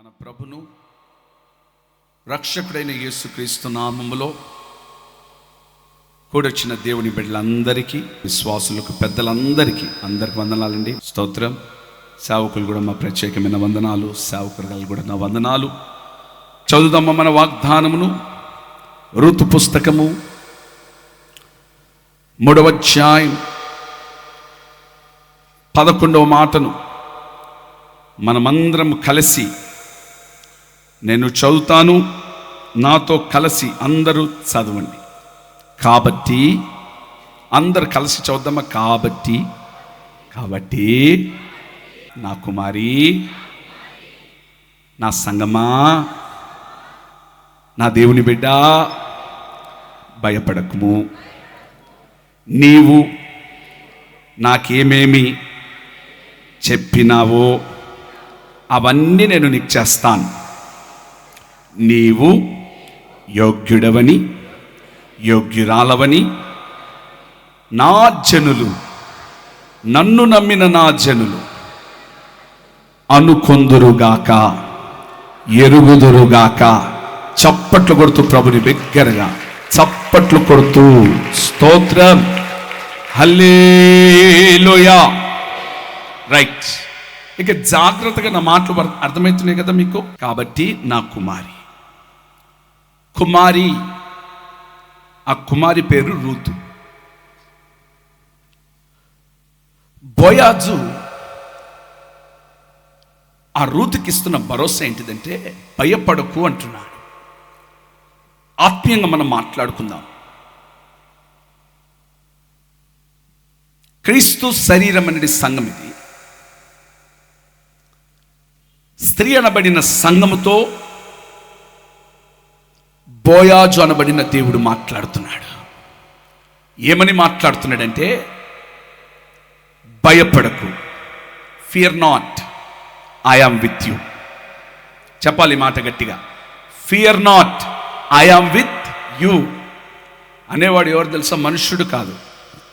మన ప్రభును రక్షకుడైన యేసుక్రీస్తు నామములో కూడొచ్చిన దేవుని బిడ్డలందరికీ, విశ్వాసులకు, పెద్దలందరికీ అందరికి వందనాలండి. స్తోత్రం. సేవకులు కూడా మా ప్రత్యేకమైన వందనాలు, సేవకులు కూడా నా వందనాలు. చదువుదామా మన వాగ్దానమును. ఋతు పుస్తకము 3వ అధ్యాయం 11వ మాటను మనమందరం కలిసి నేను చదువుతాను, నాతో కలిసి అందరూ చదవండి. కాబట్టి అందరు కలిసి చదువుదామా. కాబట్టి నా కుమారి, నా సంగమా, నా దేవుని బిడ్డ, భయపడకుము. నీవు నాకేమేమి చెప్పినావో అవన్నీ నేను నీకు చేస్తాను. నీవు యోగ్యుడవని, యోగ్యురాలవని నా జనులు, నన్ను నమ్మిన నా జనులు అనుకొందురుగాక, ఎరుగుదురుగాక. చప్పట్లు కొడుతూ ప్రభుని బిగ్గరగా చప్పట్లు కొడుతూ స్తోత్రం, హల్లెలూయా. రైట్, ఇక జాగ్రత్తగా నా మాటలు అర్థమవుతున్నాయి కదా మీకు. కాబట్టి నా కుమారి, ఆ కుమారి పేరు రూతు. బోయాజు ఆ రూతుకి ఇస్తున్న భరోసా ఏంటిదంటే, భయపడకు అంటున్నాడు. ఆత్మీయంగా మనం మాట్లాడుకుందాం. క్రీస్తు శరీరం అనేది సంఘం. ఇది స్త్రీ అనబడిన సంఘముతో బోయాజు అనబడిన దేవుడు మాట్లాడుతున్నాడు. ఏమని మాట్లాడుతున్నాడంటే, భయపడకు, fear not, I am with you. చెప్పాలి మాట గట్టిగా, fear not, I am with you. అనేవాడు ఎవరు తెలుసా? మనుష్యుడు కాదు,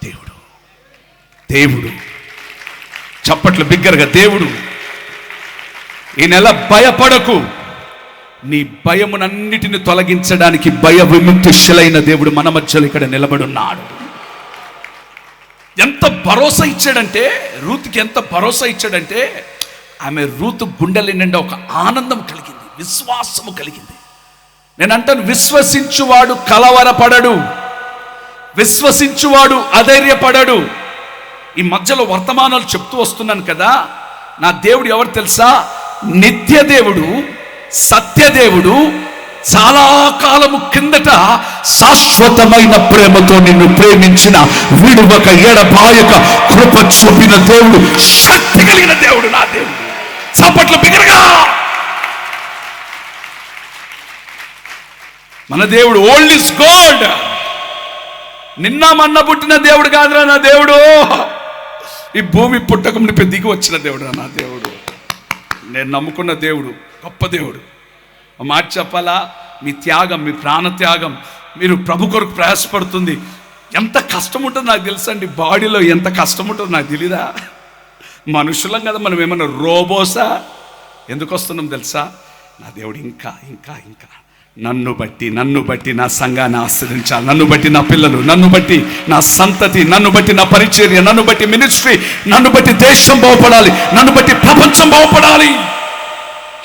దేవుడు. దేవుడు. చప్పట్లు బిగ్గరగా, దేవుడు. ఈ నెల భయపడకు, నీ భయమునన్నిటిని తొలగించడానికి భయ విముక్తులైన దేవుడు మన మధ్యలో ఇక్కడ నిలబడున్నాడు. ఎంత భరోసా ఇచ్చాడంటే, రూతుకి ఎంత భరోసా ఇచ్చాడంటే, ఆమె రూతు గుండెల నిండా ఒక ఆనందం కలిగింది, విశ్వాసము కలిగింది. నేను అంటాను, విశ్వసించువాడు కలవరపడడు, విశ్వసించువాడు అధైర్యపడడు. ఈ మధ్యలో వర్తమానాలు చెప్తూ వస్తున్నాను కదా. నా దేవుడు ఎవరు తెలుసా? నిత్య దేవుడు, సత్యదేవుడు. చాలా కాలము కిందట శాశ్వతమైన ప్రేమతో నిన్ను ప్రేమించిన, విడువక ఎడబాయక కృప చూపిన దేవుడు, శక్తి కలిగిన దేవుడు నా దేవుడు. చప్పట్లు బిగ్గరగా. మన దేవుడు ఓల్డ్ ఇస్ గోల్డ్. నిన్న మొన్న పుట్టిన దేవుడు కాదురా నా దేవుడు. ఈ భూమి పుట్టక మునిపే దిగి వచ్చిన దేవుడు నా దేవుడు. నేను నమ్ముకున్న దేవుడు గొప్ప దేవుడు. ఒక మాట చెప్పాలా, మీ త్యాగం, మీ ప్రాణ త్యాగం, మీరు ప్రభు కొరకు ప్రయాసపడుతుంది ఎంత కష్టం ఉంటుందో నాకు తెలుసండి. బాడీలో ఎంత కష్టం ఉంటుందో నాకు తెలీదా? మనుషులం కదా మనం, ఏమన్నా రోబోసా? ఎందుకు వస్తున్నాం తెలుసా? నా దేవుడు ఇంకా ఇంకా ఇంకా నన్ను బట్టి నా సంఘాన్ని ఆశ్రయించాలి, నన్ను బట్టి నా పిల్లలు, నన్ను బట్టి నా సంతతి, నన్ను బట్టి నా పరిచర్య, నన్ను బట్టి మినిస్ట్రీ, నన్ను బట్టి దేశం బాగుపడాలి, నన్ను బట్టి ప్రపంచం బాగుపడాలి.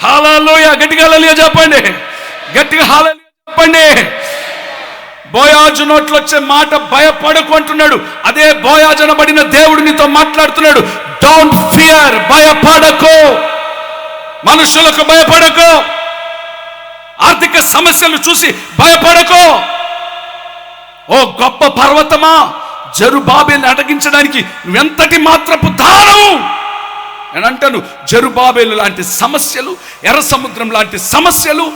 హల్లెలూయా. గట్టిగా హల్లెలూయా చెప్పండి, గట్టిగా హల్లెలూయా చెప్పండి. బోయాజు నోట్లో వచ్చే మాట భయపడకు అంటున్నాడు. అదే బోయాజు అనబడిన దేవుడు నీతో మాట్లాడుతున్నాడు. డోంట్ ఫియర్, భయపడకు, మనుషులకు భయపడకు, ఆర్థిక సమస్యలు చూసి భయపడకు. ఓ గొప్ప పర్వతమా, జెరుబాబేలుని అటగించడానికి నువ్వెంతటి మాత్రపు దానవు. నేను అంటాను, జెరుబాబేలు లాంటి సమస్యలు, ఎర్ర సముద్రం లాంటి సమస్యలు,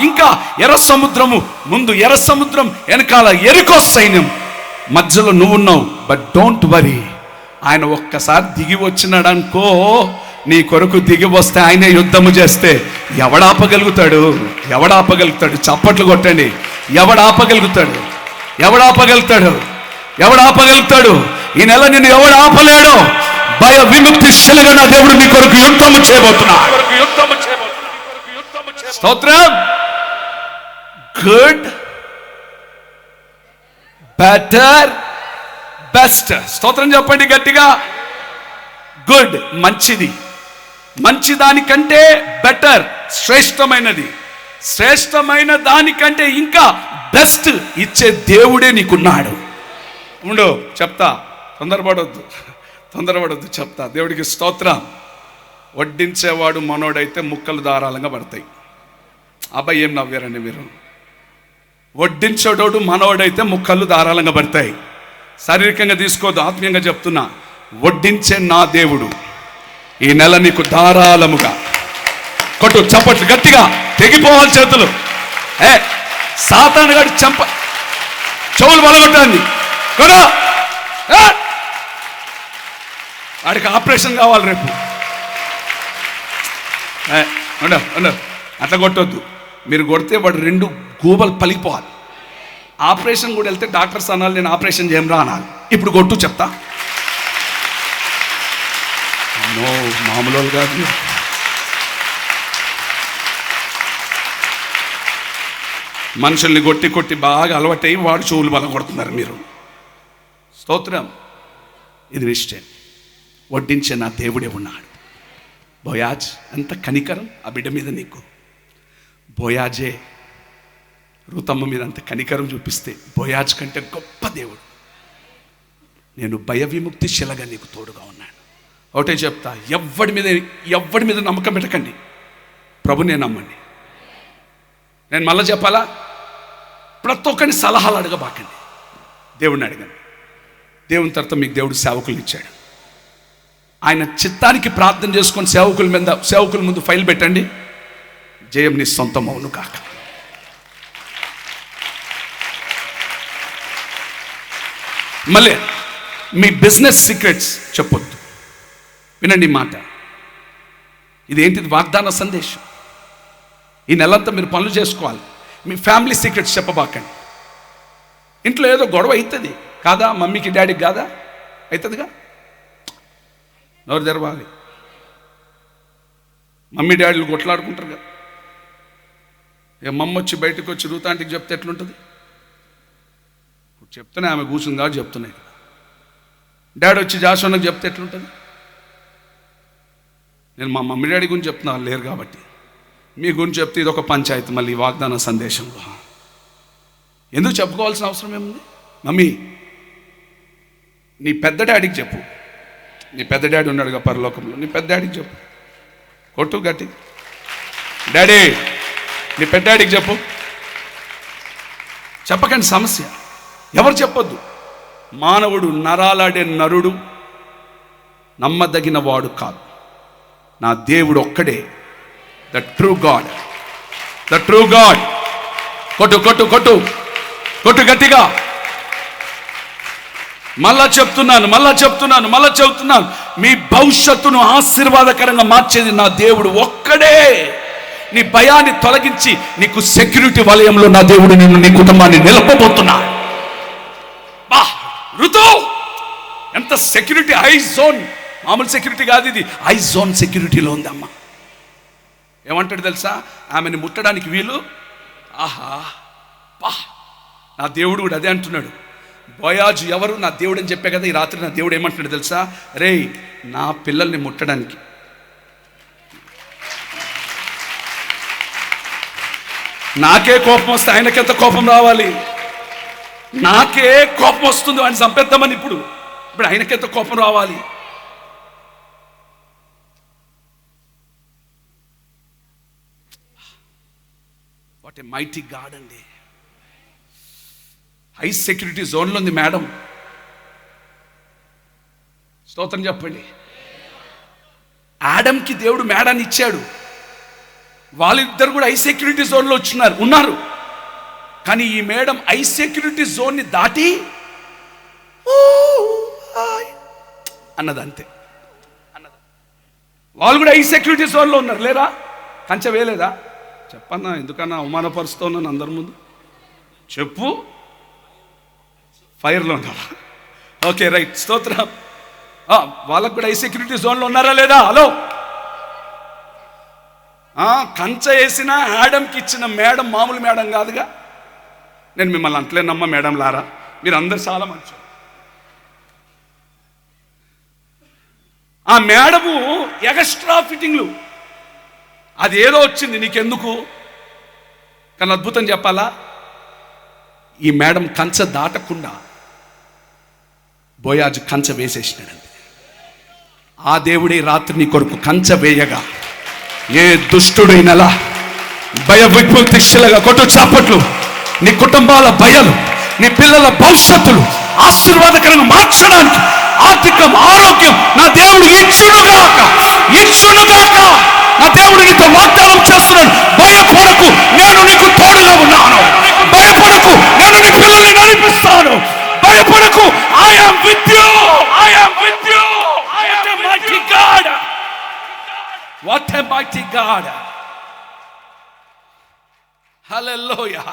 ఇంకా ఎర్ర సముద్రము ముందు, ఎర్ర సముద్రం వెనకాల ఎరికో సైన్యం, మధ్యలో నువ్వున్నావు. But don't worry. ఆయన ఒక్కసారి దిగి వచ్చినాడు అనుకో, నీ కొరకు దిగి వస్తే ఆయనే యుద్ధము చేస్తే ఎవడాపగలుగుతాడు? చప్పట్లు కొట్టండి. ఎవడాపగలుగుతాడు? ఈ నెల నిన్ను ఎవడు ఆపలేడో. భయ విముక్తి శిలగా నా దేవుడు నీ కొరకు యుద్ధము చేయబోతున్నాడు. స్తోత్రం. Good, better, best. స్తోత్రం చెప్పండి గట్టిగా. గుడ్ మంచిది, మంచి దానికంటే బెటర్ శ్రేష్టమైనది, శ్రేష్టమైన దానికంటే ఇంకా బెస్ట్ ఇచ్చే దేవుడే నీకున్నాడు. ఉండు చెప్తా, తొందరపడొద్దు చెప్తా. దేవుడికి స్తోత్రం. వడ్డించేవాడు మనోడైతే ముక్కలు ధారాళంగా పడతాయి. అబ్బాయి ఏం నవ్వారండి మీరు? వడ్డించేటోడు మనోడైతే ముక్కలు ధారాళంగా పడతాయి. శారీరకంగా తీసుకోవద్దు, ఆత్మీయంగా చెప్తున్నా. వడ్డించే నా దేవుడు ఈ నెల నీకు ధారాళముగా కొట్టు, చప్పట్లు గట్టిగా, తెగిపోవాలి చేతులు. సాతాను గారి చెవులు బలగొట్టాన్ని కదా, వాడికి ఆపరేషన్ కావాలి రేపు. అట్లా కొట్టొద్దు. మీరు కొడితే వాడు 2 గూబలు పలిగిపోవాలి. ఆపరేషన్ కూడా వెళ్తే డాక్టర్స్ అనాలి, నేను ఆపరేషన్ చేయమరా అనాలి. ఇప్పుడు కొట్టు చెప్తా. మామూలు కాదు. మనుషుల్ని కొట్టి బాగా అలవాటై వాడు చెవులు బల కొడుతున్నారు మీరు. స్తోత్రం. ఇది నిశ్చయం. వడ్డించే నా దేవుడే ఉన్నాడు. బోయాజ్ ఎంత కనికరం ఆ బిడ్డ మీద నీకు. బోయాజే రూతమ్మ మీద అంత కనికరం చూపిస్తే బోయాజ్ కంటే గొప్ప దేవుడు. నేను భయ విముక్తి శిలగా నీకు తోడుగా ఉన్నాను. ఒకటే చెప్తా, ఎవ్వడి మీద నమ్మకం పెట్టకండి, ప్రభునే నమ్మండి. నేను మళ్ళీ చెప్పాలా? ప్రతి ఒక్కరిని సలహాలు అడగబాకండి, దేవుడిని అడగండి. దేవుని తర్వాత మీకు దేవుడు సేవకులు ఇచ్చాడు. ఆయన చిత్తానికి ప్రార్థన చేసుకొని సేవకుల ముందు ఫైల్ పెట్టండి. జయం నీ సొంతం అవును కాక. మళ్ళీ మీ బిజినెస్ సీక్రెట్స్ చెప్పొద్దు. వినండి మాట, ఇదేంటిది? వాగ్దాన సందేశం. ఈ నెలంతా మీరు పనులు చేసుకోవాలి. మీ ఫ్యామిలీ సీక్రెట్స్ చెప్పబాకండి. ఇంట్లో ఏదో గొడవ అవుతుంది కాదా, మమ్మీకి డాడీకి కాదా, అవుతుందిగా, నోరు తెరవాలి. మమ్మీ డాడీలు కొట్లాడుకుంటారు కదా. మమ్మ వచ్చి బయటకు వచ్చి రూతాంటికి చెప్తే ఎట్లుంటుంది? చెప్తూనే ఆమె కూర్చుంది కాబట్టి చెప్తున్నాయి. డాడీ వచ్చి జాషోన్నకు చెప్తే ఎట్లుంటుంది? నేను మా మమ్మీ డాడీ గురించి చెప్తున్నా, వాళ్ళు లేరు కాబట్టి. మీ గురించి చెప్తే ఇది ఒక పంచాయతీ మళ్ళీ వాగ్దాన సందేశంలో. ఎందుకు చెప్పుకోవాల్సిన అవసరం ఏముంది? మమ్మీ నీ పెద్ద డాడీకి చెప్పు. నీ పెద్ద డాడీ ఉన్నాడుగా పరలోకంలో, నీ పెద్ద డాడీకి చెప్పు. కొట్టు గట్టి, డాడీ నీ పెద్ద డాడీకి చెప్పు. చెప్పకండి, సమస్య. ఎవరు చెప్పొద్దు. మానవుడు నరాలాడే నరుడు నమ్మదగిన వాడు కాదు. నా దేవుడు ఒక్కడే, the true God, the true God. కొట్టు కొట్టు కొట్టు కొట్టు గట్టిగా. మళ్ళా చెప్తున్నాను, మీ భవిష్యత్తును ఆశీర్వాదకరంగా మార్చేది నా దేవుడు ఒక్కడే. నీ భయాన్ని తొలగించి నీకు సెక్యూరిటీ వలయంలో నా దేవుడు నిన్ను, నీ కుటుంబాన్ని నిలపబోతున్నా. ఋతు ఎంత సెక్యూరిటీ, హై జోన్. మామూలు సెక్యూరిటీ కాదు ఇది, హై జోన్ సెక్యూరిటీలో ఉంది అమ్మ. ఏమంటాడు తెలుసా? ఆమెను ముట్టడానికి వీలు. ఆహా పా, నా దేవుడు కూడా అదే అంటున్నాడు. బోయాజు ఎవరు? నా దేవుడు అని చెప్పే కదా. ఈ రాత్రి నా దేవుడు ఏమంటున్నాడు తెలుసా? రే, నా పిల్లల్ని ముట్టడానికి నాకే కోపం వస్తే ఆయనకెంత కోపం రావాలి? నాకే కోపం వస్తుంది ఆయన చంపేద్దామని. ఇప్పుడు ఆయనకెంత కోపం రావాలి? వాట్ ఏ మైటీ గాడ్ అండి. హై సెక్యూరిటీ జోన్లో ఉంది మేడం. స్తోత్రం చెప్పండి. ఆడంకి దేవుడు మేడాన్ని ఇచ్చాడు. వాళ్ళిద్దరు కూడా హై సెక్యూరిటీ జోన్లో ఉన్నారు. కానీ ఈ మేడం హై సెక్యూరిటీ జోన్ని దాటి అన్నదంతే. వాళ్ళు కూడా హై సెక్యూరిటీ జోన్లో ఉన్నారు, లేరా? కంచె వేయలేదా? చెప్పన్నా, ఎందుకన్నా అవమానపరుస్తూ ఉన్నాను అందరి ముందు? చెప్పు. ఫైర్లో ఉన్నారా? ఓకే, రైట్, స్తోత్రం. వాళ్ళకు కూడా హై సెక్యూరిటీ జోన్లో ఉన్నారా లేదా? హలో, కంచె వేసిన ఆడంకి ఇచ్చిన మేడం మామూలు మేడం కాదుగా. నేను మిమ్మల్ని అంటలేనమ్మ మేడం లారా, మీరు అందరు చాలా మంచి. ఆ మేడము ఎక్స్ట్రా ఫిట్టింగ్లు, అది ఏదో వచ్చింది నీకెందుకు. కానీ అద్భుతం చెప్పాలా, ఈ మేడం కంచె దాటకుండా బోయాజు కంచె వేసేసినాడండి. ఆ దేవుడే రాత్రి నీ కొరకు కంచె వేయగా ఏ దుష్టుడైనలా భయ విపుల్తిగా కొట్టు చాపట్లు. నీ కుటుంబాల భయాలు, నీ పిల్లల భవిష్యత్తులు ఆశీర్వాదకరంగా మార్చడానికి ఆర్థికం, ఆరోగ్యం నా దేవుడు ఇచ్చునుగాక, ఇచ్చునుగాక. నా దేవుడు నీతో వాగ్దానం చేస్తున్నాడు, భయపడకు, నేను నీకు తోడుగా ఉన్నాను. భయపడకు, నేను నీ పిల్లల్ని నడిపిస్తాను. భయపడకు, I am with you, I am with you. What a mighty God, what a mighty God. హల్లెలూయా,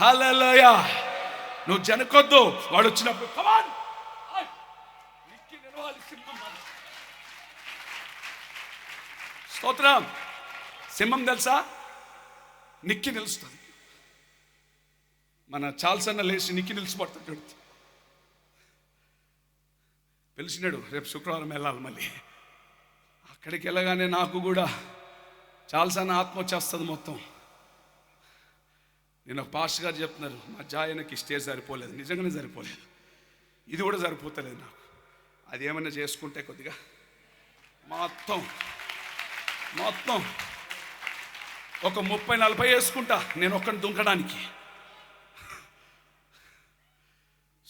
హల్లెలూయా. నువ్వు జనకొద్దు, వాడు వచ్చినప్పుడు come on, నిక్కి నిలవాలి. స్తోత్రం. సింహం తెలుసా, నిక్కి నిలుస్తుంది. మన చాల్సన్న లేచి నిక్కి నిలిచిపడుతుంది. పిలిచినాడు, రేపు శుక్రవారం వెళ్ళాలి. మళ్ళీ అక్కడికి వెళ్ళగానే నాకు కూడా చాల్సన్న ఆత్మ వచ్చేస్తుంది మొత్తం. నేను ఒక పాస్టర్ గారు చెప్తున్నారు, మా జాయనకి స్టేజ్ సరిపోలేదు. నిజంగానే సరిపోలేదు, ఇది కూడా సరిపోతలేదు నాకు. అది ఏమైనా చేసుకుంటే కొద్దిగా మొత్తం ఒక 30-40 వేసుకుంటా నేను ఒక్కడిని దుంకడానికి.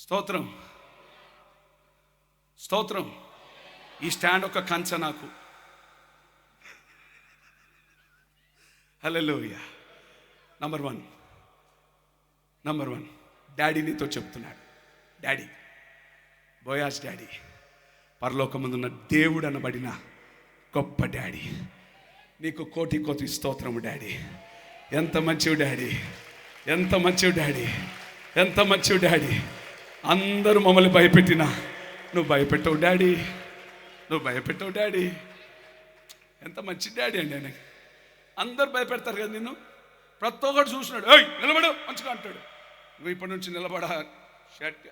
స్తోత్రం, స్తోత్రం. ఈ స్టాండ్ ఒక కంచె నాకు. హల్లెలూయా. నంబర్ వన్ డాడీ నీతో చెప్తున్నాడు. డాడీ, బోయాజ్ డాడీ, పరలోకమందున్న దేవుడు అనబడిన గొప్ప డాడీ, నీకు కోటి కోటి స్తోత్రము డాడీ. ఎంత మంచివి డాడీ, ఎంత మంచివి డాడీ, ఎంత మంచివి డాడీ. అందరూ మమ్మల్ని భయపెట్టినా నువ్వు భయపెట్టవు డాడీ, నువ్వు భయపెట్టవు డాడీ. ఎంత మంచి డాడీ అండి ఆయనకి. అందరు భయపెడతారు కదా నిన్ను. ప్రతి ఒక్కడు చూసినాడు, ఏయ్ నిలబడు మంచిగా అంటాడు. నువ్వు ఇప్పటి నుంచి నిలబడా shirt,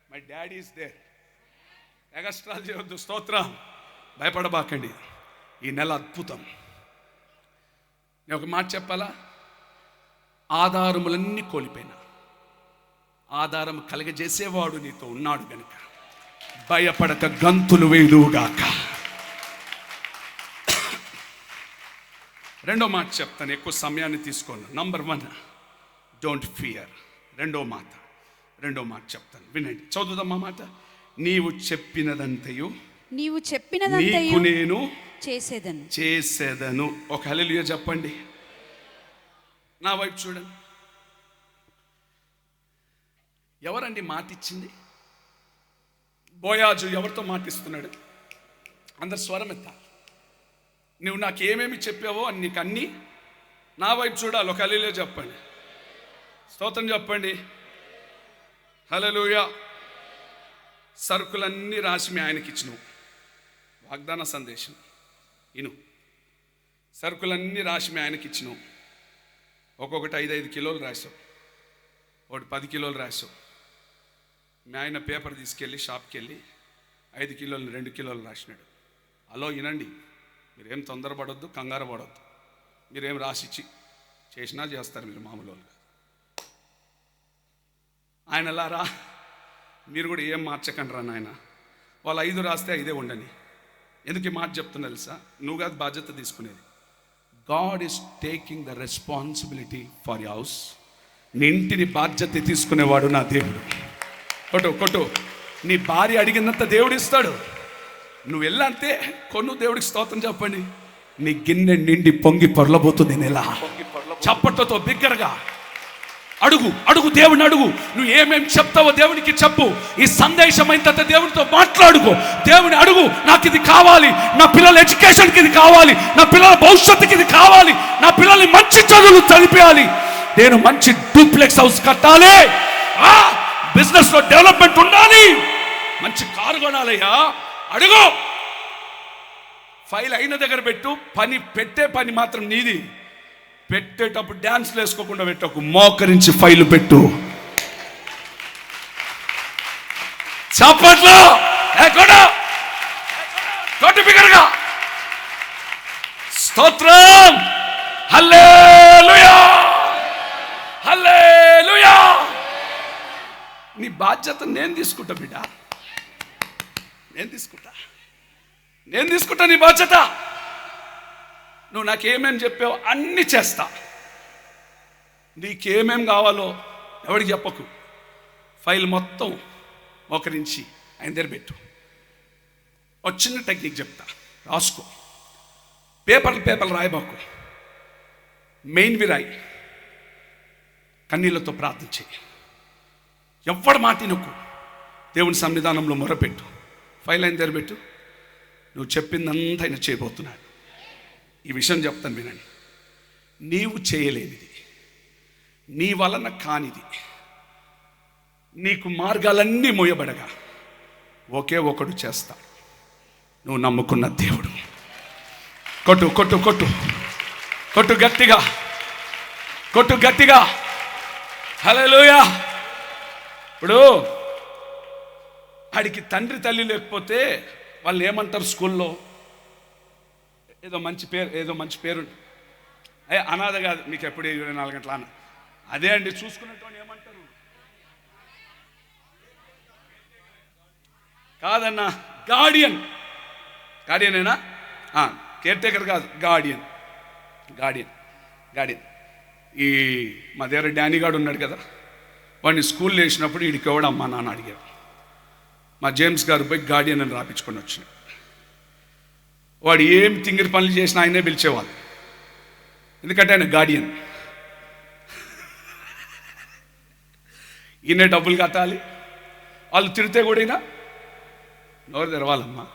my daddy is there. ఎగస్ట్రాలు చేయవద్దు. స్తోత్రం. భయపడబాకండి. ఈ నెల అద్భుతం. నేను ఒక మాట చెప్పాలా, ఆధారములన్నీ కోల్పోయినా ఆధారం కలగజేసేవాడు నీతో ఉన్నాడు కనుక భయపడక గంతులు వేయుదువుగాక. రెండో మాట చెప్తాను, ఎక్కువ సమయాన్ని తీసుకోను. Number 1, don't fear. రెండో మాట చెప్తాను, వినండి. చదువుదామా మాట. నీవు చెప్పినదంతయు నీకు నేను చేసేదను. ఒక హల్లెలూయా చెప్పండి. నా వైపు చూడండి. ఎవరండి మాట ఇచ్చింది? బోయాజు ఎవరితో మాటిస్తున్నాడు? అందరు స్వరం ఎత్తాలి. నువ్వు నాకు ఏమేమి చెప్పావో అని నీకు అన్నీ నా వైపు చూడాలి. ఒక హల్లెలూయా చెప్పండి. స్తోత్రం చెప్పండి. హల్లెలూయా. సరుకులన్నీ రాసి మీ ఆయనకి ఇచ్చినవు. వాగ్దాన సందేశం ఇను. సరుకులన్నీ రాసి మీ ఆయనకి ఇచ్చినవు. ఒక్కొక్కటి 5 కిలోలు రాసావు, ఒకటి 10 కిలోలు రాసావు. మీ ఆయన పేపర్ తీసుకెళ్ళి షాప్కి వెళ్ళి 5 కిలోలు 2 కిలోలు రాసినాడు. అలో వినండి, మీరేం తొందరపడొద్దు, కంగారు పడొద్దు. మీరేం రాసిచ్చి చేసినా చేస్తారు మీరు మామూలు. ఆయనలారా మీరు కూడా ఏం మార్చకండి రా నాయన. వాళ్ళు 5 రాస్తే 5 ఉండని. ఎందుకు ఈ మాట చెప్తున్నా తెలుసా? నువ్వు కాదు బాధ్యత తీసుకునేది. God is taking the responsibility for your house. నీ ఇంటిని బాధ్యత తీసుకునేవాడు నా దేవుడు. కొట్టు. నీ భార్య అడిగినంత దేవుడు ఇస్తాడు. నువ్వు వెళ్ళంతే కొన్ను. దేవుడికి స్తోత్రం చెప్పండి. నీ గిన్నె నిండి పొంగి పొరలబోతుంది. నెల చప్పట్లతో బిగ్గరగా అడుగు దేవుని అడుగు. నువ్వు ఏమేమి చెప్తావో దేవునికి చెప్పు. ఈ సందేశం అయిన తర్వాత దేవునితో మాట్లాడుకో. దేవుని అడుగు, నాకు ఇది కావాలి, నా పిల్లల ఎడ్యుకేషన్కి ఇది కావాలి, నా పిల్లల భవిష్యత్తుకి ఇది కావాలి, నా పిల్లల్ని మంచి చదువులు చదివించాలి, నేను మంచి డూప్లెక్స్ హౌస్ కట్టాలి, బిజినెస్ లో డెవలప్మెంట్ ఉండాలి, మంచి కారు కొనాలయ్యా. అడుగు. ఫైల్ అయిన దగ్గర పెట్టు. పెట్టే పని మాత్రం నీది. పెట్టేటప్పుడు డ్యాన్స్లు వేసుకోకుండా పెట్టకు, మోకరించి ఫైల్ పెట్టు. చప్పట్లో కొట్టు బిగరగా. స్తోత్రం, హల్లెలూయా, హల్లెలూయా. నీ బాధ్యత నేను తీసుకుంటా బిడ్డ, నేను తీసుకుంటా నీ బాధ్యత. నువ్వు నాకేమేమి చెప్పావు అన్నీ చేస్తా. నీకేమేం కావాలో ఎవరికి చెప్పకు. ఫైల్ మొత్తం మోకరించి ఆయన దగ్గర పెట్టు. ఒక చిన్న టెక్నిక్ చెప్తా, రాసుకో. పేపర్లు రాయబాకు, మెయిన్వి రాయి. కన్నీళ్లతో ప్రార్థన చేయి. ఎవ్వడి మాట నొక్కు, దేవుని సన్నిధానంలో మొరపెట్టు. ఫైల్ ఆయన దగ్గర పెట్టు. నువ్వు చెప్పిందంతా ఆయన చేయబోతున్నాడు. ఈ విషయం చెప్తాను వినండి. నీవు చేయలేనిది, నీ వలన కానిది, నీకు మార్గాలన్నీ మోయబడగా ఒకే ఒకడు చేస్తాడు. నువ్వు నమ్ముకున్న దేవుడు. కొట్టు కొట్టు కొట్టు కొట్టు గట్టిగా, కొట్టు గట్టిగా. హల్లెలూయా. ఇప్పుడు ఆడికి తండ్రి తల్లి లేకపోతే వాళ్ళు ఏమంటారు స్కూల్లో? ఏదో మంచి పేరు అనాథ కాదు. మీకు ఎప్పుడు 24 గంటల అన్న అదే అండి. చూసుకున్నట్టు ఏమంటారు? కాదన్నా, గార్డియనేనా? కేర్ టేకర్ కాదు, గార్డియన్. ఈ మా దగ్గర డానీ గాడు ఉన్నాడు కదా, వాడిని స్కూల్లో వేసినప్పుడు వీడికి ఎవడమ్మా నాన్న అడిగారు. మా జేమ్స్ గారు పోయి గార్డియన్ అని రాపించుకొని వచ్చినాడు. వాడు ఏం తింగిరి పనులు చేసినా ఆయనే పిలిచేవాళ్ళు, ఎందుకంటే ఆయన గార్డియన్. ఈయనే డబ్బులు కట్టాలి, వాళ్ళు తిడితే కూడా అయినా నోరు తెరవాలమ్మా.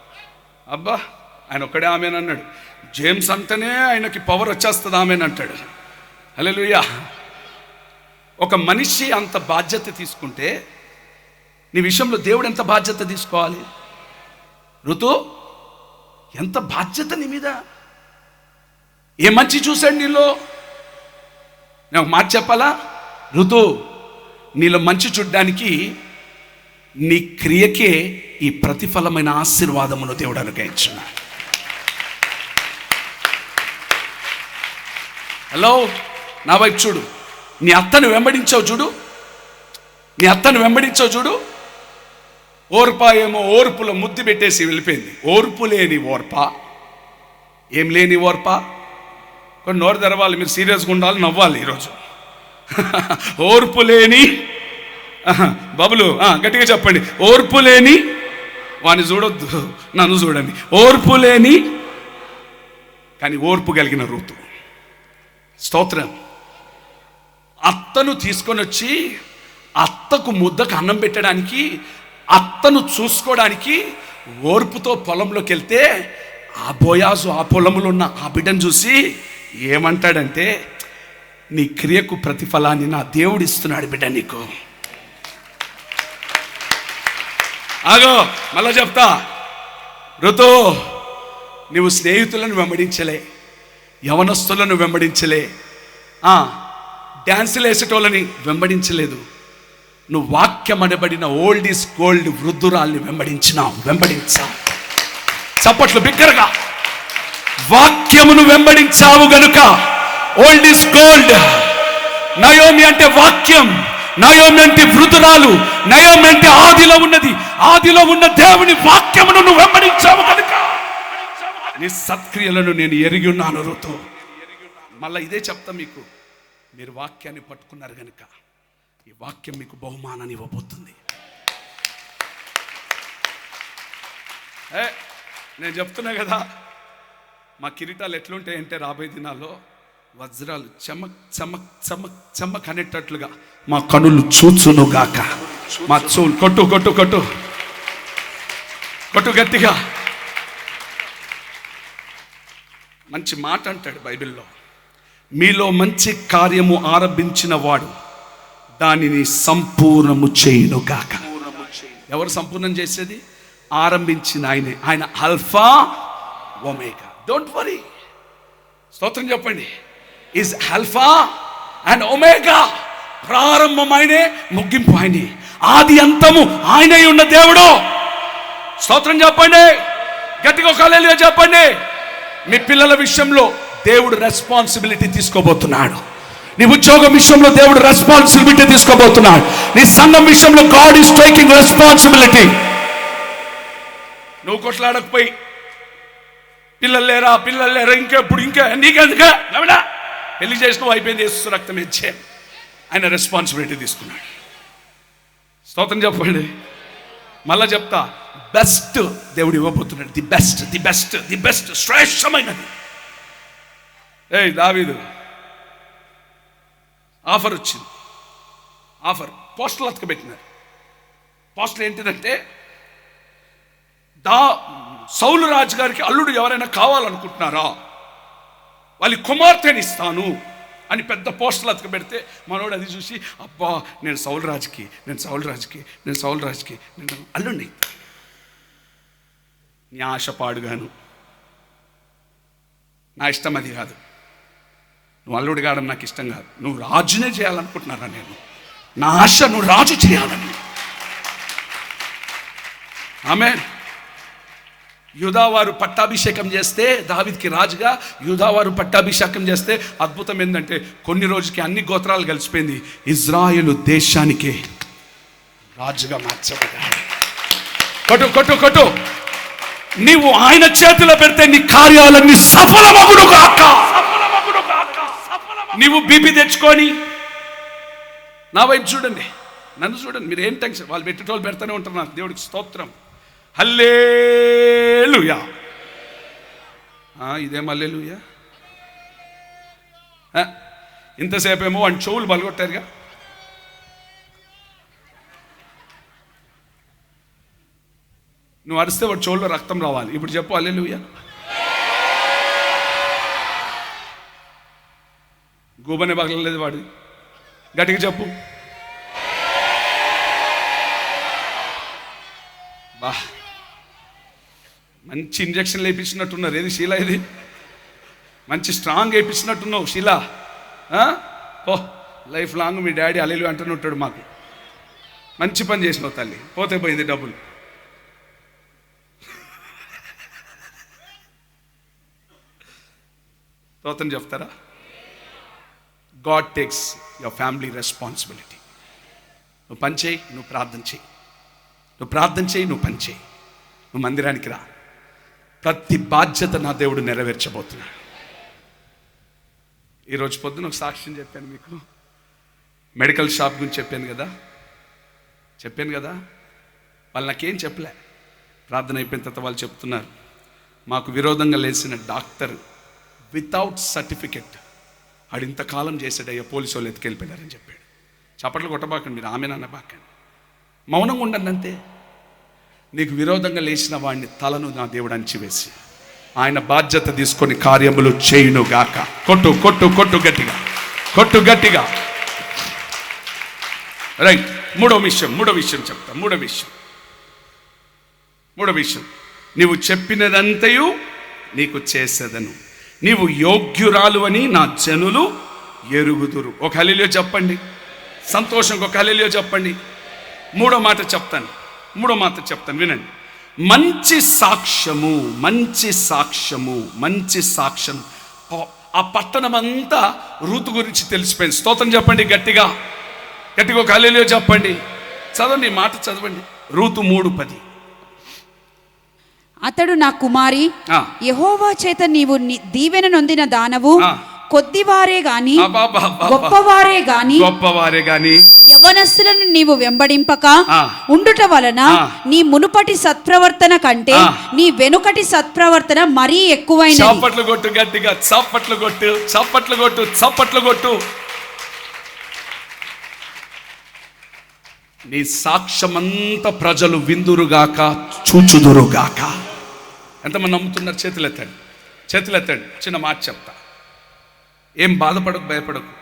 అబ్బా, ఆయన ఒక్కడే ఆమెన్ అన్నాడు. జేమ్స్ అంటేనే ఆయనకి పవర్ వచ్చేస్తుంది ఆమెన్ అంటాడు. హల్లెలూయా. ఒక మనిషి అంత బాధ్యత తీసుకుంటే నీ విషయంలో దేవుడు ఎంత బాధ్యత తీసుకోవాలి? ఋతు, ఎంత బాధ్యత నీ మీద. ఏ మంచి చూశాడు నీలో? నేను ఒక మాట చెప్పాలా? ఋతు, నీలో మంచి చూడడానికి నీ క్రియకే ఈ ప్రతిఫలమైన ఆశీర్వాదమును దేవుడు అనుగ్రహించున్నాడు. హలో, నా వైపు చూడు. నీ అత్తను వెంబడించావు చూడు. ఓర్పా ఏమో ఓర్పులో ముద్దు పెట్టేసి వెళ్ళిపోయింది. ఓర్పు లేని ఓర్ప, ఏం లేని ఓర్ప. కొన్ని నోరు తెరవాలి, మీరు సీరియస్గా ఉండాలి, నవ్వాలి ఈరోజు. ఓర్పు లేని బబులు, గట్టిగా చెప్పండి. ఓర్పు లేని వాడిని చూడొద్దు, నన్ను చూడండి. ఓర్పు లేని కానీ ఓర్పు కలిగిన ఋతు. స్తోత్రం. అత్తను తీసుకొని వచ్చి అత్తకు ముద్దకు అన్నం పెట్టడానికి, అత్తను చూసుకోవడానికి ఓర్పుతో పొలంలోకి వెళ్తే ఆ బోయాజు ఆ పొలంలో ఉన్న ఆ బిడ్డను చూసి ఏమంటాడంటే, నీ క్రియకు ప్రతిఫలాన్ని నా దేవుడు ఇస్తున్నాడు బిడ్డ నీకు. ఆగో, మళ్ళా చెప్తా. ఋతు, నువ్వు స్నేహితులను వెంబడించలే, యవనస్తులను వెంబడించలే, డ్యాన్సులు వేసేటోళ్ళని వెంబడించలేదు. నువ్వు వాక్యం అనబడిన ఓల్డ్ ఈస్ గోల్డ్ వృద్ధురాల్ని వెంబడించావు. చప్పట్లు బిగ్గరగా. వాక్యమును వెంబడించావు గనుక ఓల్డ్ ఈస్ గోల్డ్. నయోమి అంటే వాక్యం, నయోమి అంటే వృద్ధురాలు, నయోమి అంటే ఆదిలో ఉన్న దేవుని వాక్యమును నువ్వు వెంబడించావు కనుక నీ సత్క్రియలను నేను ఎరిగి ఉన్నాను ఋతు. మళ్ళీ ఇదే చెప్తా మీకు. మీరు వాక్యాన్ని పట్టుకున్నారు కనుక ఈ వాక్యం మీకు బహుమానాన్ని ఇవ్వబోతుంది. నేను చెప్తున్నా కదా, మా కిరీటాలు ఎట్లుంటాయంటే రాబోయే దినాల్లో వజ్రాలు చమక్ చమక్ చమక్ చమక్ అనేటట్లుగా మా కనులు చూచును గాక. మా కొట్టు కొట్టు కొట్టు కొట్టు గట్టిగా. మంచి మాట అంటాడు బైబిల్లో, మీలో మంచి కార్యము ఆరంభించిన వాడు దానిని సంపూర్ణము చేయును గాక. ఎవరు సంపూర్ణం చేసేది? ఆరంభించిన ఆయన. ఆయన ఆల్ఫా ఒమేగా. Don't worry. స్తోత్రం చెప్పండి. ఈజ్ ఆల్ఫా అండ్ ఒమేగా, ప్రారంభం ఆయనే, ముగింపు ఆయనే, ఆది అంతము ఆయనే ఉన్న దేవుడు. స్తోత్రం చెప్పండి, గట్టిగా ఒక హల్లెలూయా చెప్పండి. మీ పిల్లల విషయంలో దేవుడు రెస్పాన్సిబిలిటీ తీసుకోబోతున్నాడు. నీ ఉద్యోగం విషయంలో దేవుడు రెస్పాన్సిబిలిటీ తీసుకోబోతున్నాడు. నీ సంఘం విషయంలో గాడ్ ఈస్ టేకింగ్ రెస్పాన్సిబిలిటీ. నువ్వు కొట్లాడకపోయి పిల్లలు లేరా ఇంకెప్పుడు నీకెందుకా పెళ్లి చేసినావు, అయిపోయింది, యేసు రక్తం ఇచ్చే. ఆయన రెస్పాన్సిబిలిటీ తీసుకున్నాడు. స్తోత్రం చెప్పండి. మళ్ళా చెప్తా, బెస్ట్ దేవుడు ఇవ్వబోతున్నాడు. The best, the best, the best, శ్రేష్టమైనది. దావీదు ఆఫర్ వచ్చింది. ఆఫర్ పోస్టర్లు అతకబెట్టినారు. పోస్టర్లు ఏంటిదంటే, సౌలు రాజు గారికి అల్లుడు ఎవరైనా కావాలనుకుంటున్నారా, వాళ్ళ కుమార్తెని ఇస్తాను అని పెద్ద పోస్టర్లు అతకబెడితే మనోడు అది చూసి, అబ్బా నేను సౌలు రాజుకి నేను అల్లుడిని. నీ ఆశ పాడుగాను, నా ఇష్టం అది కాదు. నువ్వు అల్లుడు కావడం నాకు ఇష్టం కాదు. నువ్వు రాజునే చేయాలనుకుంటున్నారా? నేను నా ఆశ నువ్వు రాజు చేయాలని. ఆమేన్. యూదావారు పట్టాభిషేకం చేస్తే, దావీదుకి రాజుగా యూదావారు పట్టాభిషేకం చేస్తే అద్భుతం ఏంటంటే, కొన్ని రోజుకి అన్ని గోత్రాలు కలిసిపోయింది. ఇజ్రాయేలు దేశానికే రాజుగా మార్చబడ్డాడు. కొట్టు కొట్టు కొట్టు. నీవు ఆయన చేతిలో పెడితే నీ కార్యాలన్నీ సఫలమగును గాక. నీవు బీపీ తెచ్చుకొని, నా వైపు చూడండి, నన్ను చూడండి, మీరు ఏం టెన్షన్, వాళ్ళు పెట్టేటోళ్ళు పెడతానే ఉంటారు. నాకు దేవుడికి స్తోత్రం. హల్లెలూయా. ఇదేం హల్లెలూయా? ఇంతసేపు ఏమో వాడిని చెవులు బలగొట్టారుగా. నువ్వు అరిస్తే వాడు చెవుల్లో రక్తం రావాలి. ఇప్పుడు చెప్పు హల్లెలూయా. గూబనే పగలలేదు వాడు, గట్టిగా చెప్పు. బా, మంచి ఇంజక్షన్లు వేయించినట్టున్నారు. ఏది శీల, ఇది మంచి స్ట్రాంగ్ వేయించినట్టున్నావు శీల. ఓ లైఫ్ లాంగ్ మీ డాడీ హల్లెలూయా అంటూనే ఉంటాడు మాకు. మంచి పని చేసినావు తల్లి. పోతే పోయింది డబ్బులు. స్తోత్రం చెప్తారా? God takes your family responsibility. నువ్వు పని చేయి, నువ్వు ప్రార్థన చేయి, నువ్వు ప్రార్థన చేయి, నువ్వు పని చేయి, నువ్వు మందిరానికి రా. ప్రతి బాధ్యత నా దేవుడు నెరవేర్చబోతున్నాడు. ఈరోజు పొద్దున ఒక సాక్ష్యం చెప్పాను మీకు. మెడికల్ షాప్ గురించి చెప్పాను కదా. వాళ్ళు నాకేం చెప్పలే. ప్రార్థన అయిపోయిన తర్వాత వాళ్ళు చెప్తున్నారు, మాకు విరోధంగా లేచిన డాక్టర్ వితౌట్ సర్టిఫికెట్ ఆడు ఇంతకాలం చేసాడయ్యా, పోలీసు వాళ్ళు ఎత్తుకెళ్ళిపోయారని చెప్పాడు. చప్పట్లు కొట్టబాకండి మీరు, ఆమె నాన్నబాకండి, మౌనంగా ఉండండి అంతే. నీకు విరోధంగా లేచిన వాడిని తలను నా దేవుడు అంచివేసి ఆయన బాధ్యత తీసుకొని కార్యములు చేయును గాక. కొట్టు కొట్టు కొట్టు గట్టిగా, కొట్టు గట్టిగా. రైట్. మూడో విషయం చెప్తా. మూడో విషయం, నీవు చెప్పినదంతయు నీకు చేసేదను, నీవు యోగ్యురాలు అని నా జనులు ఎరుగుదురు. ఒక హల్లెలూయా చెప్పండి. సంతోషం ఒక హల్లెలూయా చెప్పండి. మూడో మాట చెప్తాను వినండి. మంచి సాక్ష్యం. ఆ పట్టణం అంతా రూతు గురించి తెలిసిపోయింది. స్తోత్రం చెప్పండి గట్టిగా ఒక హల్లెలూయా చెప్పండి. చదవండి, మాట చదవండి. రూతు 3:10. అతడు నా కుమారి, యెహోవా చేత నీవు దీవెన నొందిన దానవు, కొద్దివారే గాని గొప్పవారే గాని యవనస్తులను నీవు వెంబడింపక ఉండుట వలన నీ మునుపటి సత్ప్రవర్తన కంటే నీ వెనుకటి సత్ప్రవర్తన మరీ ఎక్కువైనది. చప్పట్లు కొట్టు గట్టిగా, చప్పట్లు కొట్టు. నీ సాక్ష్యమంతా ప్రజలు విందురుగాక, చూచుదురుగాక. ఎంతమంది నమ్ముతున్నారు? చేతులెత్తండి. చిన్న మాట చెప్తా. ఏం బాధపడకు, భయపడకు.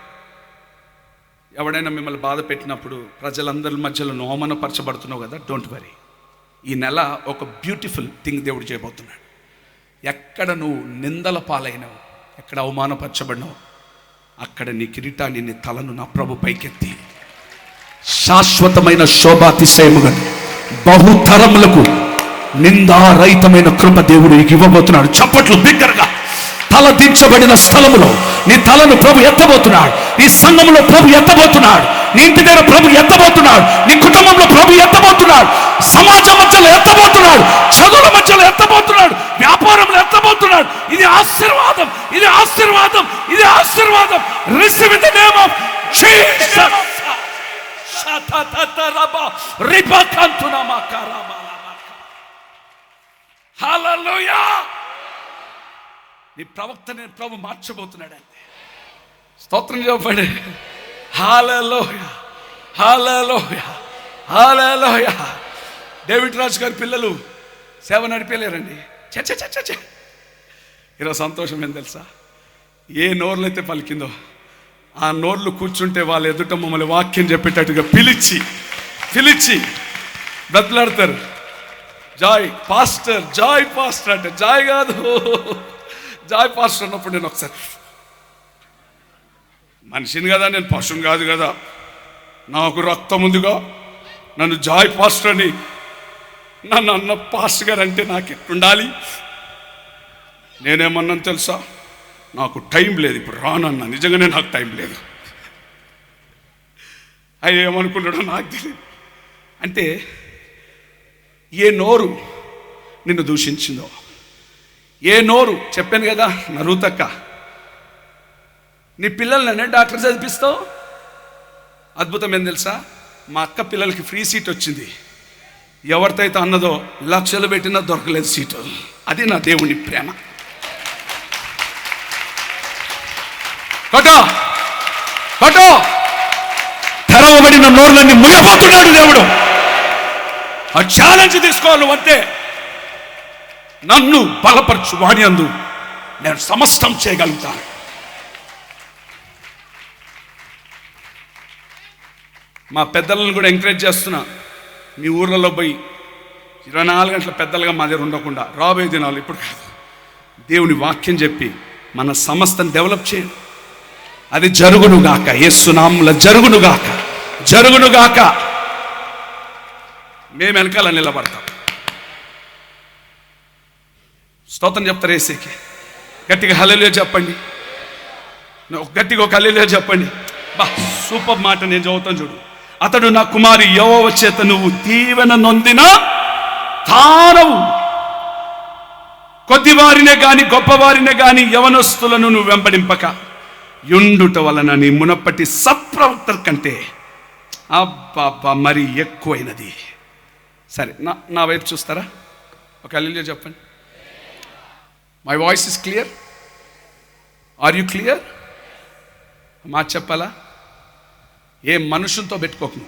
ఎవడైనా మిమ్మల్ని బాధ పెట్టినప్పుడు ప్రజలందరి మధ్యలో అవమానపరచబడుతున్నావు కదా, డోంట్ వరీ. ఈ నెల ఒక బ్యూటిఫుల్ థింగ్ దేవుడు చేయబోతున్నాడు. ఎక్కడ నువ్వు నిందల పాలైనవు, ఎక్కడ అవమానపరచబడినావు, అక్కడ నీ కిరీటాన్ని, నీ తలను నా ప్రభు పైకెత్తి శాశ్వతమైన శోభాతిశయముగా బహుతరములకు నిందారహితమైన కృప దేవుడు నీకు ఇవ్వబోతున్నాడు. చప్పట్లు బిగ్గరగా. తల దించబడిన స్థలములో నీ తలను ప్రభు ఎత్తబోతున్నాడు. నీ సంఘంలో ప్రభు ఎత్తబోతున్నాడు. నీ ఇంటి దగ్గర ప్రభు ఎత్తబోతున్నాడు. నీ కుటుంబంలో ప్రభు ఎత్తబోతున్నాడు. సమాజం మధ్యలో ఎత్తబోతున్నాడు. చదువుల మధ్యలో ఎత్తబోతున్నాడు. వ్యాపారంలో ఎత్తబోతున్నాడు. ఇది ఆశీర్వాదం, ఇది ఆశీర్వాదం, ఇది ఆశీర్వాదం. Receive in the name of Jesus. Hallelujah. నీ ప్రవక్తని ప్రభు మార్చబోతున్నాడు అంతే. స్తోత్రం చెప్పండి. హల్లెలూయా, హల్లెలూయా, హల్లెలూయా. డేవిడ్ రాజు గారి పిల్లలు సేవ నడిపేలేరండి. చ ఈరోజు సంతోషం ఏం తెలుసా? ఏ నోర్లైతే పలికిందో ఆ నోర్లు కూర్చుంటే వాళ్ళ ఎదుట మమ్మల్ని వాక్యం చెప్పేటట్టుగా పిలిచి బ్రతిలాడతారు. జాయ్ పాస్టర్, జాయ్ పాస్టర్ అంటే జాయ్ కాదు, జాయ్ పాస్టర్ అన్నప్పుడు నేను ఒకసారి మనిషిని కదా, నేను పశువుని కాదు కదా, నాకు రక్తం ఉందిగా, నన్ను జాయ్ పాస్టర్ అని నన్ను అన్న పాస్టర్ గారు అంటే నాకు ఎట్టుండాలి? నేనేమన్నాను తెలుసా? నాకు టైం లేదు, ఇప్పుడు రానన్నా. నిజంగానే నాకు టైం లేదు. అవి ఏమనుకున్నాడో నాకు తెలియదు. అంటే ఏ నోరు నిన్ను దూషించిందో, ఏ నోరు, చెప్పాను కదా నా రూతక్క, నీ పిల్లల్ని డాక్టర్ చదివిస్తావు. అద్భుతం ఏం తెలుసా? మా అక్క పిల్లలకి ఫ్రీ సీట్ వచ్చింది. ఎవరితో అయితే అన్నదో లక్షలు పెట్టినా దొరకలేదు సీటు. అది నా దేవుని ప్రేమ. కటో తెరవబడిన నోర్లన్నీ ముయబోతున్నాడు దేవుడు. ఆ ఛాలెంజ్ తీసుకోవాలి అంతే. నన్ను బలపరచు వాడి అందు నేను సమస్తం చేయగలుగుతాను. మా పెద్దలను కూడా ఎంకరేజ్ చేస్తున్నా. మీ ఊర్లలో పోయి 24 గంటల పెద్దలుగా మా దగ్గర ఉండకుండా రాబోయే దినాలు, ఇప్పుడు కాదు, దేవుని వాక్యం చెప్పి మన సంస్థను డెవలప్ చేయండి. అది జరుగునుగాక, యేసు నామములో జరుగునుగాక, జరుగునుగాక. మేము వెనకాల నిలబడతాం. స్తోత్రం చెప్తారు యేసుకి. గట్టిగా హల్లెలూయా చెప్పండి. గట్టిగా ఒక హల్లెలూయా చెప్పండి. బా సూపర్ మాట నేను చదువుతాను చూడు. అతడు నా కుమారి యెహోవా చేత నువ్వు దీవెన నొందిన తానవు. కొద్దివారినే గాని గొప్పవారినే గాని యవనస్తులను నువ్వు వెంబడింపక యుండుట వలన నీ మునప్పటి సత్ప్రవక్తల కంటే అబ్బా మరి ఎక్కువైనది. సరే, నా వైపు చూస్తారా? ఒక హల్లెలూయా చెప్పండి. My voice is clear? Are you clear? మా చెప్పాలా? ఏ మనుషులతో పెట్టుకోకు.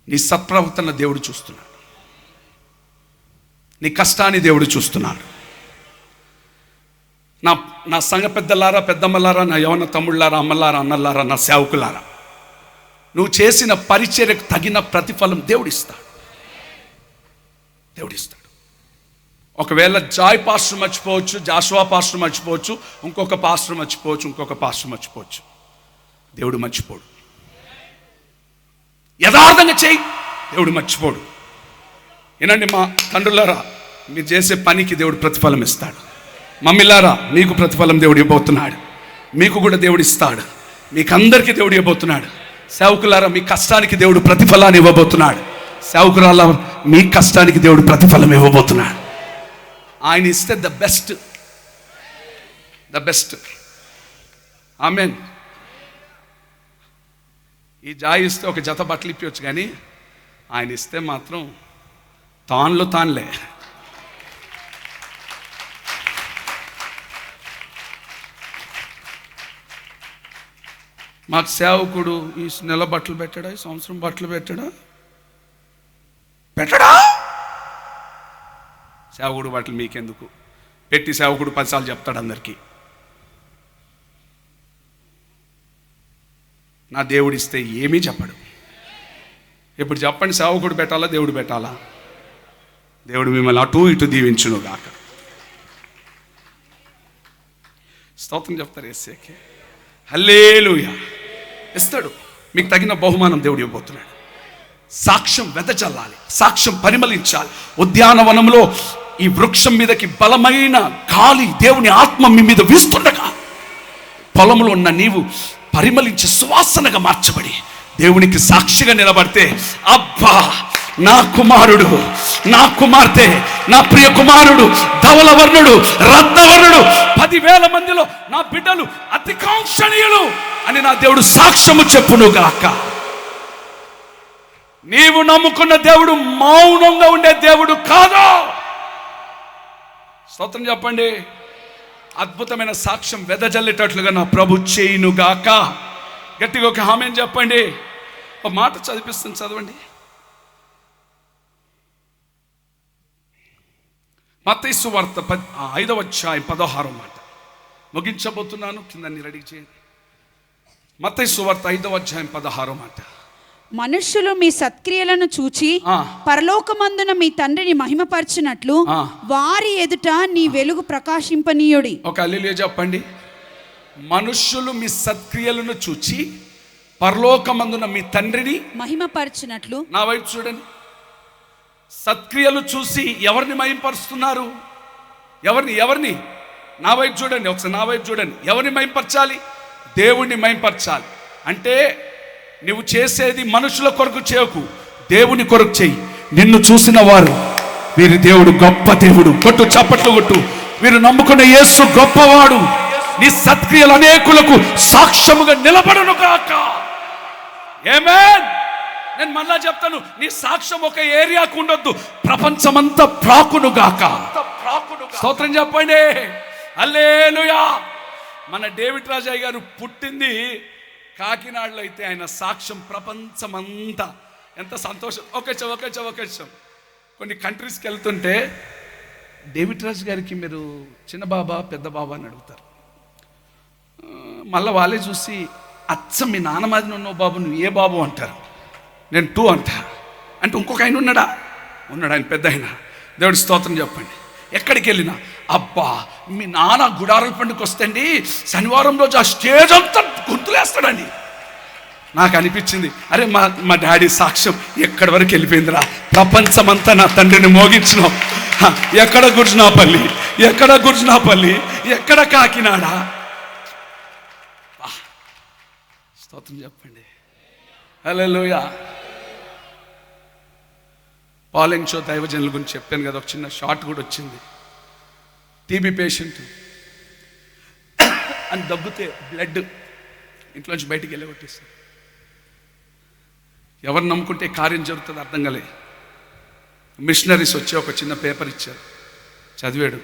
నీ సత్ప్రవర్తన దేవుడు చూస్తున్నాడు. నీ కష్టాన్ని దేవుడు చూస్తున్నాడు. నా సంఘ పెద్దలారా, పెద్దమ్మలారా, నా యవన తమ్ముళ్ళారా, అమ్మలారా, అన్నలారా, నా సేవకులారా, నువ్వు చేసిన పరిచర్యకు తగిన ప్రతిఫలం దేవుడిస్తాడు. దేవుడిస్తాడు. ఒకవేళ జాయ్ పాస్టర్ మర్చిపోవచ్చు, జాషువా పాస్టర్ మర్చిపోవచ్చు, ఇంకొక పాస్టర్ మర్చిపోవచ్చు, ఇంకొక పాస్టర్ మర్చిపోవచ్చు. దేవుడు మర్చిపోడు. యథార్థంగా చేయి, దేవుడు మర్చిపోడు. ఏనండి మా తండ్రులారా, మీరు చేసే పనికి దేవుడు ప్రతిఫలం ఇస్తాడు. మమ్మీలారా, మీకు ప్రతిఫలం దేవుడు ఇవ్వబోతున్నాడు. మీకు కూడా దేవుడు ఇస్తాడు. మీకు అందరికీ దేవుడు ఇవ్వబోతున్నాడు. సేవకులారా, మీ కష్టానికి దేవుడు ప్రతిఫలాన్ని ఇవ్వబోతున్నాడు. సేవకురాల, మీ కష్టానికి దేవుడు ప్రతిఫలం ఇవ్వబోతున్నాడు. ఆయన ఇస్తే ద బెస్ట్. ఆమేన్. ఈ జాయ్ ఇస్తే ఒక జత బట్టలు ఇప్పవచ్చు, కానీ ఆయన ఇస్తే మాత్రం తాన్లే. మాకు సేవకుడు ఈ నెల బట్టలు పెట్టడా, ఈ సంవత్సరం బట్టలు పెట్టడా? సేవకుడు బట్టలు మీకెందుకు? పెట్టి సేవకుడు 10 సార్లు చెప్తాడు అందరికీ. నా దేవుడు ఇస్తే ఏమీ చెప్పడు. ఇప్పుడు చెప్పండి, సేవకుడు పెట్టాలా దేవుడు పెట్టాలా? దేవుడు మిమ్మల్ని అటు ఇటు దీవించును గాక. స్తోత్రం చెప్తారు యేసేకి. హల్లెలూయా. ఇస్తాడు, మీకు తగిన బహుమానం దేవుడు ఇవ్వబోతున్నాడు. సాక్ష్యం వెదజల్లాలి, సాక్ష్యం పరిమళించాలి. ఉద్యానవనంలో ఈ వృక్షం మీదకి బలమైన గాలి, దేవుని ఆత్మ మీ మీద వీస్తుండగా పొలంలో ఉన్న నీవు పరిమళించి సువాసనగా మార్చబడి దేవునికి సాక్షిగా నిలబడితే, అబ్బా నా కుమారుడు, నా కుమార్తె, నా ప్రియ కుమారుడు ధవలవర్ణుడు, రత్నవర్ణుడు, 10,000 మందిలో నా బిడ్డలు అతికాంక్షణీయులు అని నా దేవుడు సాక్ష్యము చెప్పును గాక. నీవు నమ్ముకున్న దేవుడు మౌనంగా ఉండే దేవుడు కాదు. స్తోత్రం చెప్పండి. అద్భుతమైన సాక్ష్యం వెదజల్లేటట్లుగా నా ప్రభు చేయును గాక. గట్టిగా ఒక ఆమేన్ చెప్పండి. ఒక మాట చదివిస్తుంది, చదవండి. మత్తయి సువార్త 5వ అధ్యాయం 16వ మాట. ముగించబోతున్నాను, కింద రెడీ చేయండి. మత్తయి సువార్త 5వ అధ్యాయం 16వ మాట. మనుష్యులు మీ సత్క్రియలను చూచి పరలోకమందున మీ తండ్రిని మహిమపరచునట్లు వారి ఎదుట నీ వెలుగు ప్రకాశింపనీయుడి. ఒక హల్లెలూయా చెప్పండి. మనుష్యులు మీ సత్క్రియలను చూచి పరలోకమందున మీ తండ్రిని మహిమపరచునట్లు. నా వైపు చూడండి. సత్క్రియలు చూసి ఎవరిని మహిమపరుస్తున్నారు? ఎవరిని? నా వైపు చూడండి, ఒకసారి నా వైపు చూడండి. ఎవరిని మహిమపరచాలి? దేవుణ్ణి మహిమపరచాలి. అంటే నువ్వు చేసేది మనుషుల కొరకు చేయకు, దేవుని కొరకు చెయ్యి. నిన్ను చూసిన వారు, వీరి దేవుడు గొప్ప దేవుడు, కొట్టు చప్పట్లు కొట్టు, వీరు నమ్ముకున్న యేసు గొప్పవాడు. నీ సత్క్రియలు అనేకులకు సాక్ష్యముగా నిలబడును గాక. ఆమేన్. నేను మళ్ళా చెప్తాను, నీ సాక్ష్యం ఒక ఏరియాకు ఉండొద్దు, ప్రపంచమంతా ప్రాకును గాక. స్తోత్రం చెప్పండి. హల్లెలూయా. మన డేవిడ్ రాజయ్య గారు పుట్టింది కాకినాడలో అయితే ఆయన సాక్ష్యం ప్రపంచమంతా. ఎంత సంతోషం. ఒక విషయం, కొన్ని కంట్రీస్కి వెళ్తుంటే డేవిడ్ రాజు గారికి మీరు చిన్న బాబా పెద్ద బాబా అని అడుగుతారు. మళ్ళీ వాళ్ళే చూసి అచ్చం మీ నాన్న మాదిరి ఉన్నావు బాబు, నువ్వు ఏ బాబు అంటారు. నేను 2 అంటా. అంటే ఇంకొక ఆయన ఉన్నాడు, ఆయన పెద్ద ఆయన. దేవుడి స్తోత్రం చెప్పండి. ఎక్కడికి వెళ్ళినా, అబ్బా మీ నాన్న గుడారాల పండుగకి వస్తండి, శనివారం రోజు ఆ స్టేజ్ అంతా గుర్తులేస్తాడండి. నాకు అనిపించింది, అరే మా డాడీ సాక్ష్యం ఎక్కడి వరకు వెళ్ళిపోయిందిరా, ప్రపంచమంతా నా తండ్రిని మోగించినావు. ఎక్కడ గుర్జునాపల్లి, ఎక్కడ కాకినాడ. స్తోత్రం చెప్పండి. హల్లెలూయా. పాలింగ్ షో దైవజనుల గురించి చెప్పాను కదా, ఒక చిన్న షార్ట్ కూడా వచ్చింది. టీబీ పేషెంట్ అని దగ్గితే బ్లడ్ ఇంట్లోంచి బయటికి వెళ్ళి కొట్టేస్తారు. ఎవరు నమ్ముకుంటే కార్యం జరుగుతుంది అర్థం కాలే. మిషనరీస్ వచ్చి ఒక చిన్న పేపర్ ఇచ్చారు, చదివాడు.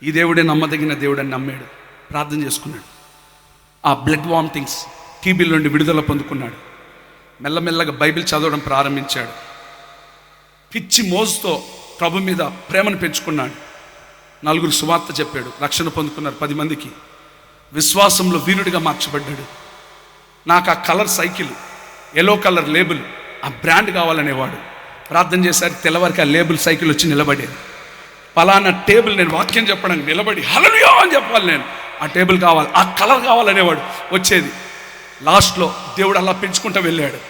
ఈ దేవుడే నమ్మదగిన దేవుడు అని నమ్మాడు, ప్రార్థన చేసుకున్నాడు. ఆ బ్లడ్ వామిటింగ్స్, టీబీ నుండి విడుదల పొందుకున్నాడు. మెల్లమెల్లగా బైబిల్ చదవడం ప్రారంభించాడు. పిచ్చి మోజుతో ప్రభు మీద ప్రేమను పెంచుకున్నాడు. 4 సువార్త చెప్పాడు, రక్షణ పొందుకున్నారు 10 మందికి. విశ్వాసంలో వీరుడిగా మార్చబడ్డాడు. నాకు ఆ colour cycle, yellow colour label, ఆ బ్రాండ్ కావాలనేవాడు. ప్రార్థన చేశారు, తెల్లవారికి ఆ లేబుల్ సైకిల్ వచ్చి నిలబడేది. పలానా టేబుల్, నేను వాక్యం చెప్పడానికి నిలబడి హల్లెలూయా అని చెప్పాలి, నేను ఆ టేబుల్ కావాలి, ఆ కలర్ కావాలనేవాడు. వచ్చేది. లాస్ట్లో దేవుడు అలా పెంచుకుంటూ వెళ్ళాడు.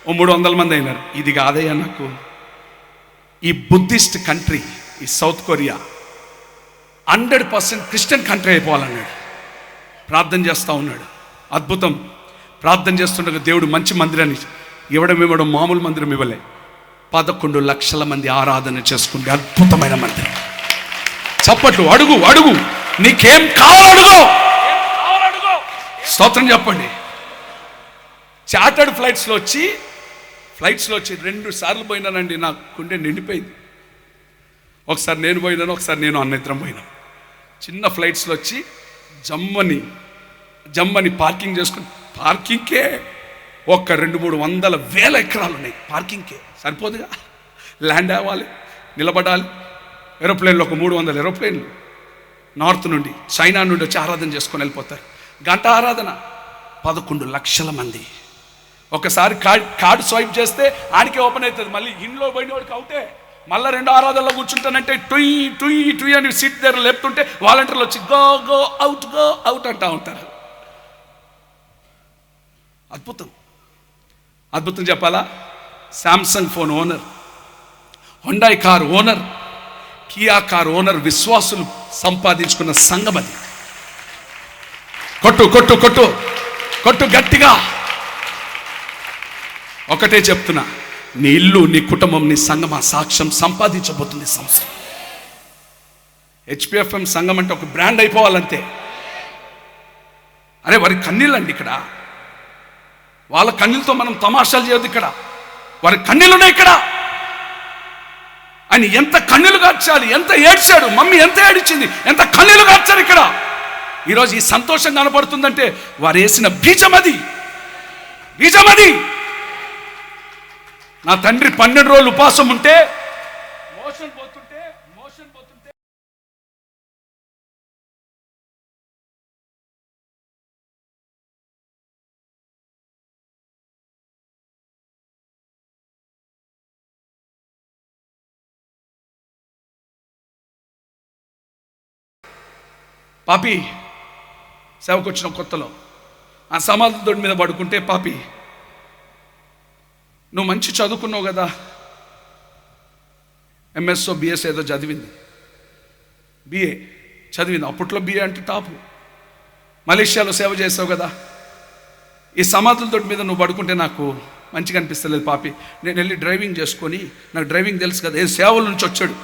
300 మంది అయినారు. ఇది కాదయ్యా నాకు, ఈ బుద్ధిస్ట్ కంట్రీ, ఈ సౌత్ కొరియా 100% క్రిస్టియన్ కంట్రీ అయిపోవాలన్నాడు. ప్రార్థన చేస్తూ ఉన్నాడు. అద్భుతం. ప్రార్థన చేస్తుండగా దేవుడు మంచి మందిరాన్ని ఇవ్వడం మామూలు మందిరం ఇవ్వలే. 11 లక్షల మంది ఆరాధన చేసుకుంటే అద్భుతమైన మందిరం. చప్పట్లు. అడుగు, నీకేం కావాలడుగో. స్తోత్రం చెప్పండి. చార్టర్డ్ ఫ్లైట్స్లో వచ్చి 2 సార్లు పోయినానండి, నాకు గుండె నిండిపోయింది. ఒకసారి నేను పోయినాను, ఒకసారి నేను అన్నిద్దరం పోయినాను. చిన్న ఫ్లైట్స్లో వచ్చి జమ్మని పార్కింగ్ చేసుకుని, పార్కింగ్కే ఒక 200-300 ఎకరాలు ఉన్నాయి. పార్కింగ్కే సరిపోదుగా. ల్యాండ్ అవ్వాలి, నిలబడాలి. ఏరోప్లేన్లో ఒక 300 ఏరోప్లేన్లు నార్త్ నుండి, చైనా నుండి వచ్చి ఆరాధన చేసుకొని వెళ్ళిపోతారు. గంట ఆరాధన. 11 లక్షల మంది. ఒకసారి కార్డు స్వైప్ చేస్తే ఆడికే ఓపెన్ అవుతుంది. మళ్ళీ ఇంట్లో పోయిన వాడికి అవుతే మళ్ళీ 2 ఆరాధనలో కూర్చుంటానంటే టుయ్ టుయ్ టుయ్ అని సీట్ దగ్గర లేపుతుంటే వాలంటీర్లు వచ్చి గో గో అవుట్ అంటూ ఉంటారు. అద్భుతం, అద్భుతం చెప్పాలా? Samsung phone owner, Hyundai car owner, Kia car owner విశ్వాసులు సంపాదించుకున్న సంఘం అది. కొట్టు కొట్టు కొట్టు కొట్టు గట్టిగా. ఒకటే చెప్తున్నా, నీ ఇల్లు, నీ కుటుంబం, నీ సంఘం ఆ సాక్ష్యం సంపాదించబోతుంది సంవత్సరం. HPFM సంఘం అంటే ఒక బ్రాండ్ అయిపోవాలంతే. అరే వారి కన్నీళ్ళండి ఇక్కడ, వాళ్ళ కన్నీళ్ళతో మనం తమాషాలు చేయొద్దు. ఇక్కడ వారి కన్నీళ్ళున్నాయి. ఇక్కడ ఆయన ఎంత కన్నీళ్ళు కార్చాలి, ఎంత ఏడ్చాడు, మమ్మీ ఎంత ఏడిచింది, ఎంత కన్నీళ్ళు కార్చారు. ఇక్కడ ఈరోజు ఈ సంతోషం కనపడుతుందంటే వారు వేసిన బీజం అది. నా తండ్రి 12 రోజులు ఉపవాసం ఉంటే మోషన్ పోతుంటే పాపి సేవకు వచ్చిన కొత్తలో ఆ సమాధి దొడ్డి మీద పడుకుంటే, పాపి నువ్వు మంచి చదువుకున్నావు కదా, MSO BS ఏదో చదివింది, BA చదివింది. అప్పట్లో BA అంటే టాపు. మలేషియాలో సేవ చేసావు కదా, ఈ సమాధుల తోటి మీద నువ్వు పడుకుంటే నాకు మంచిగా అనిపిస్తలేదు పాపి. నేను వెళ్ళి డ్రైవింగ్ చేసుకొని, నాకు డ్రైవింగ్ తెలుసు కదా, ఏ సేవల నుంచి వచ్చాడు,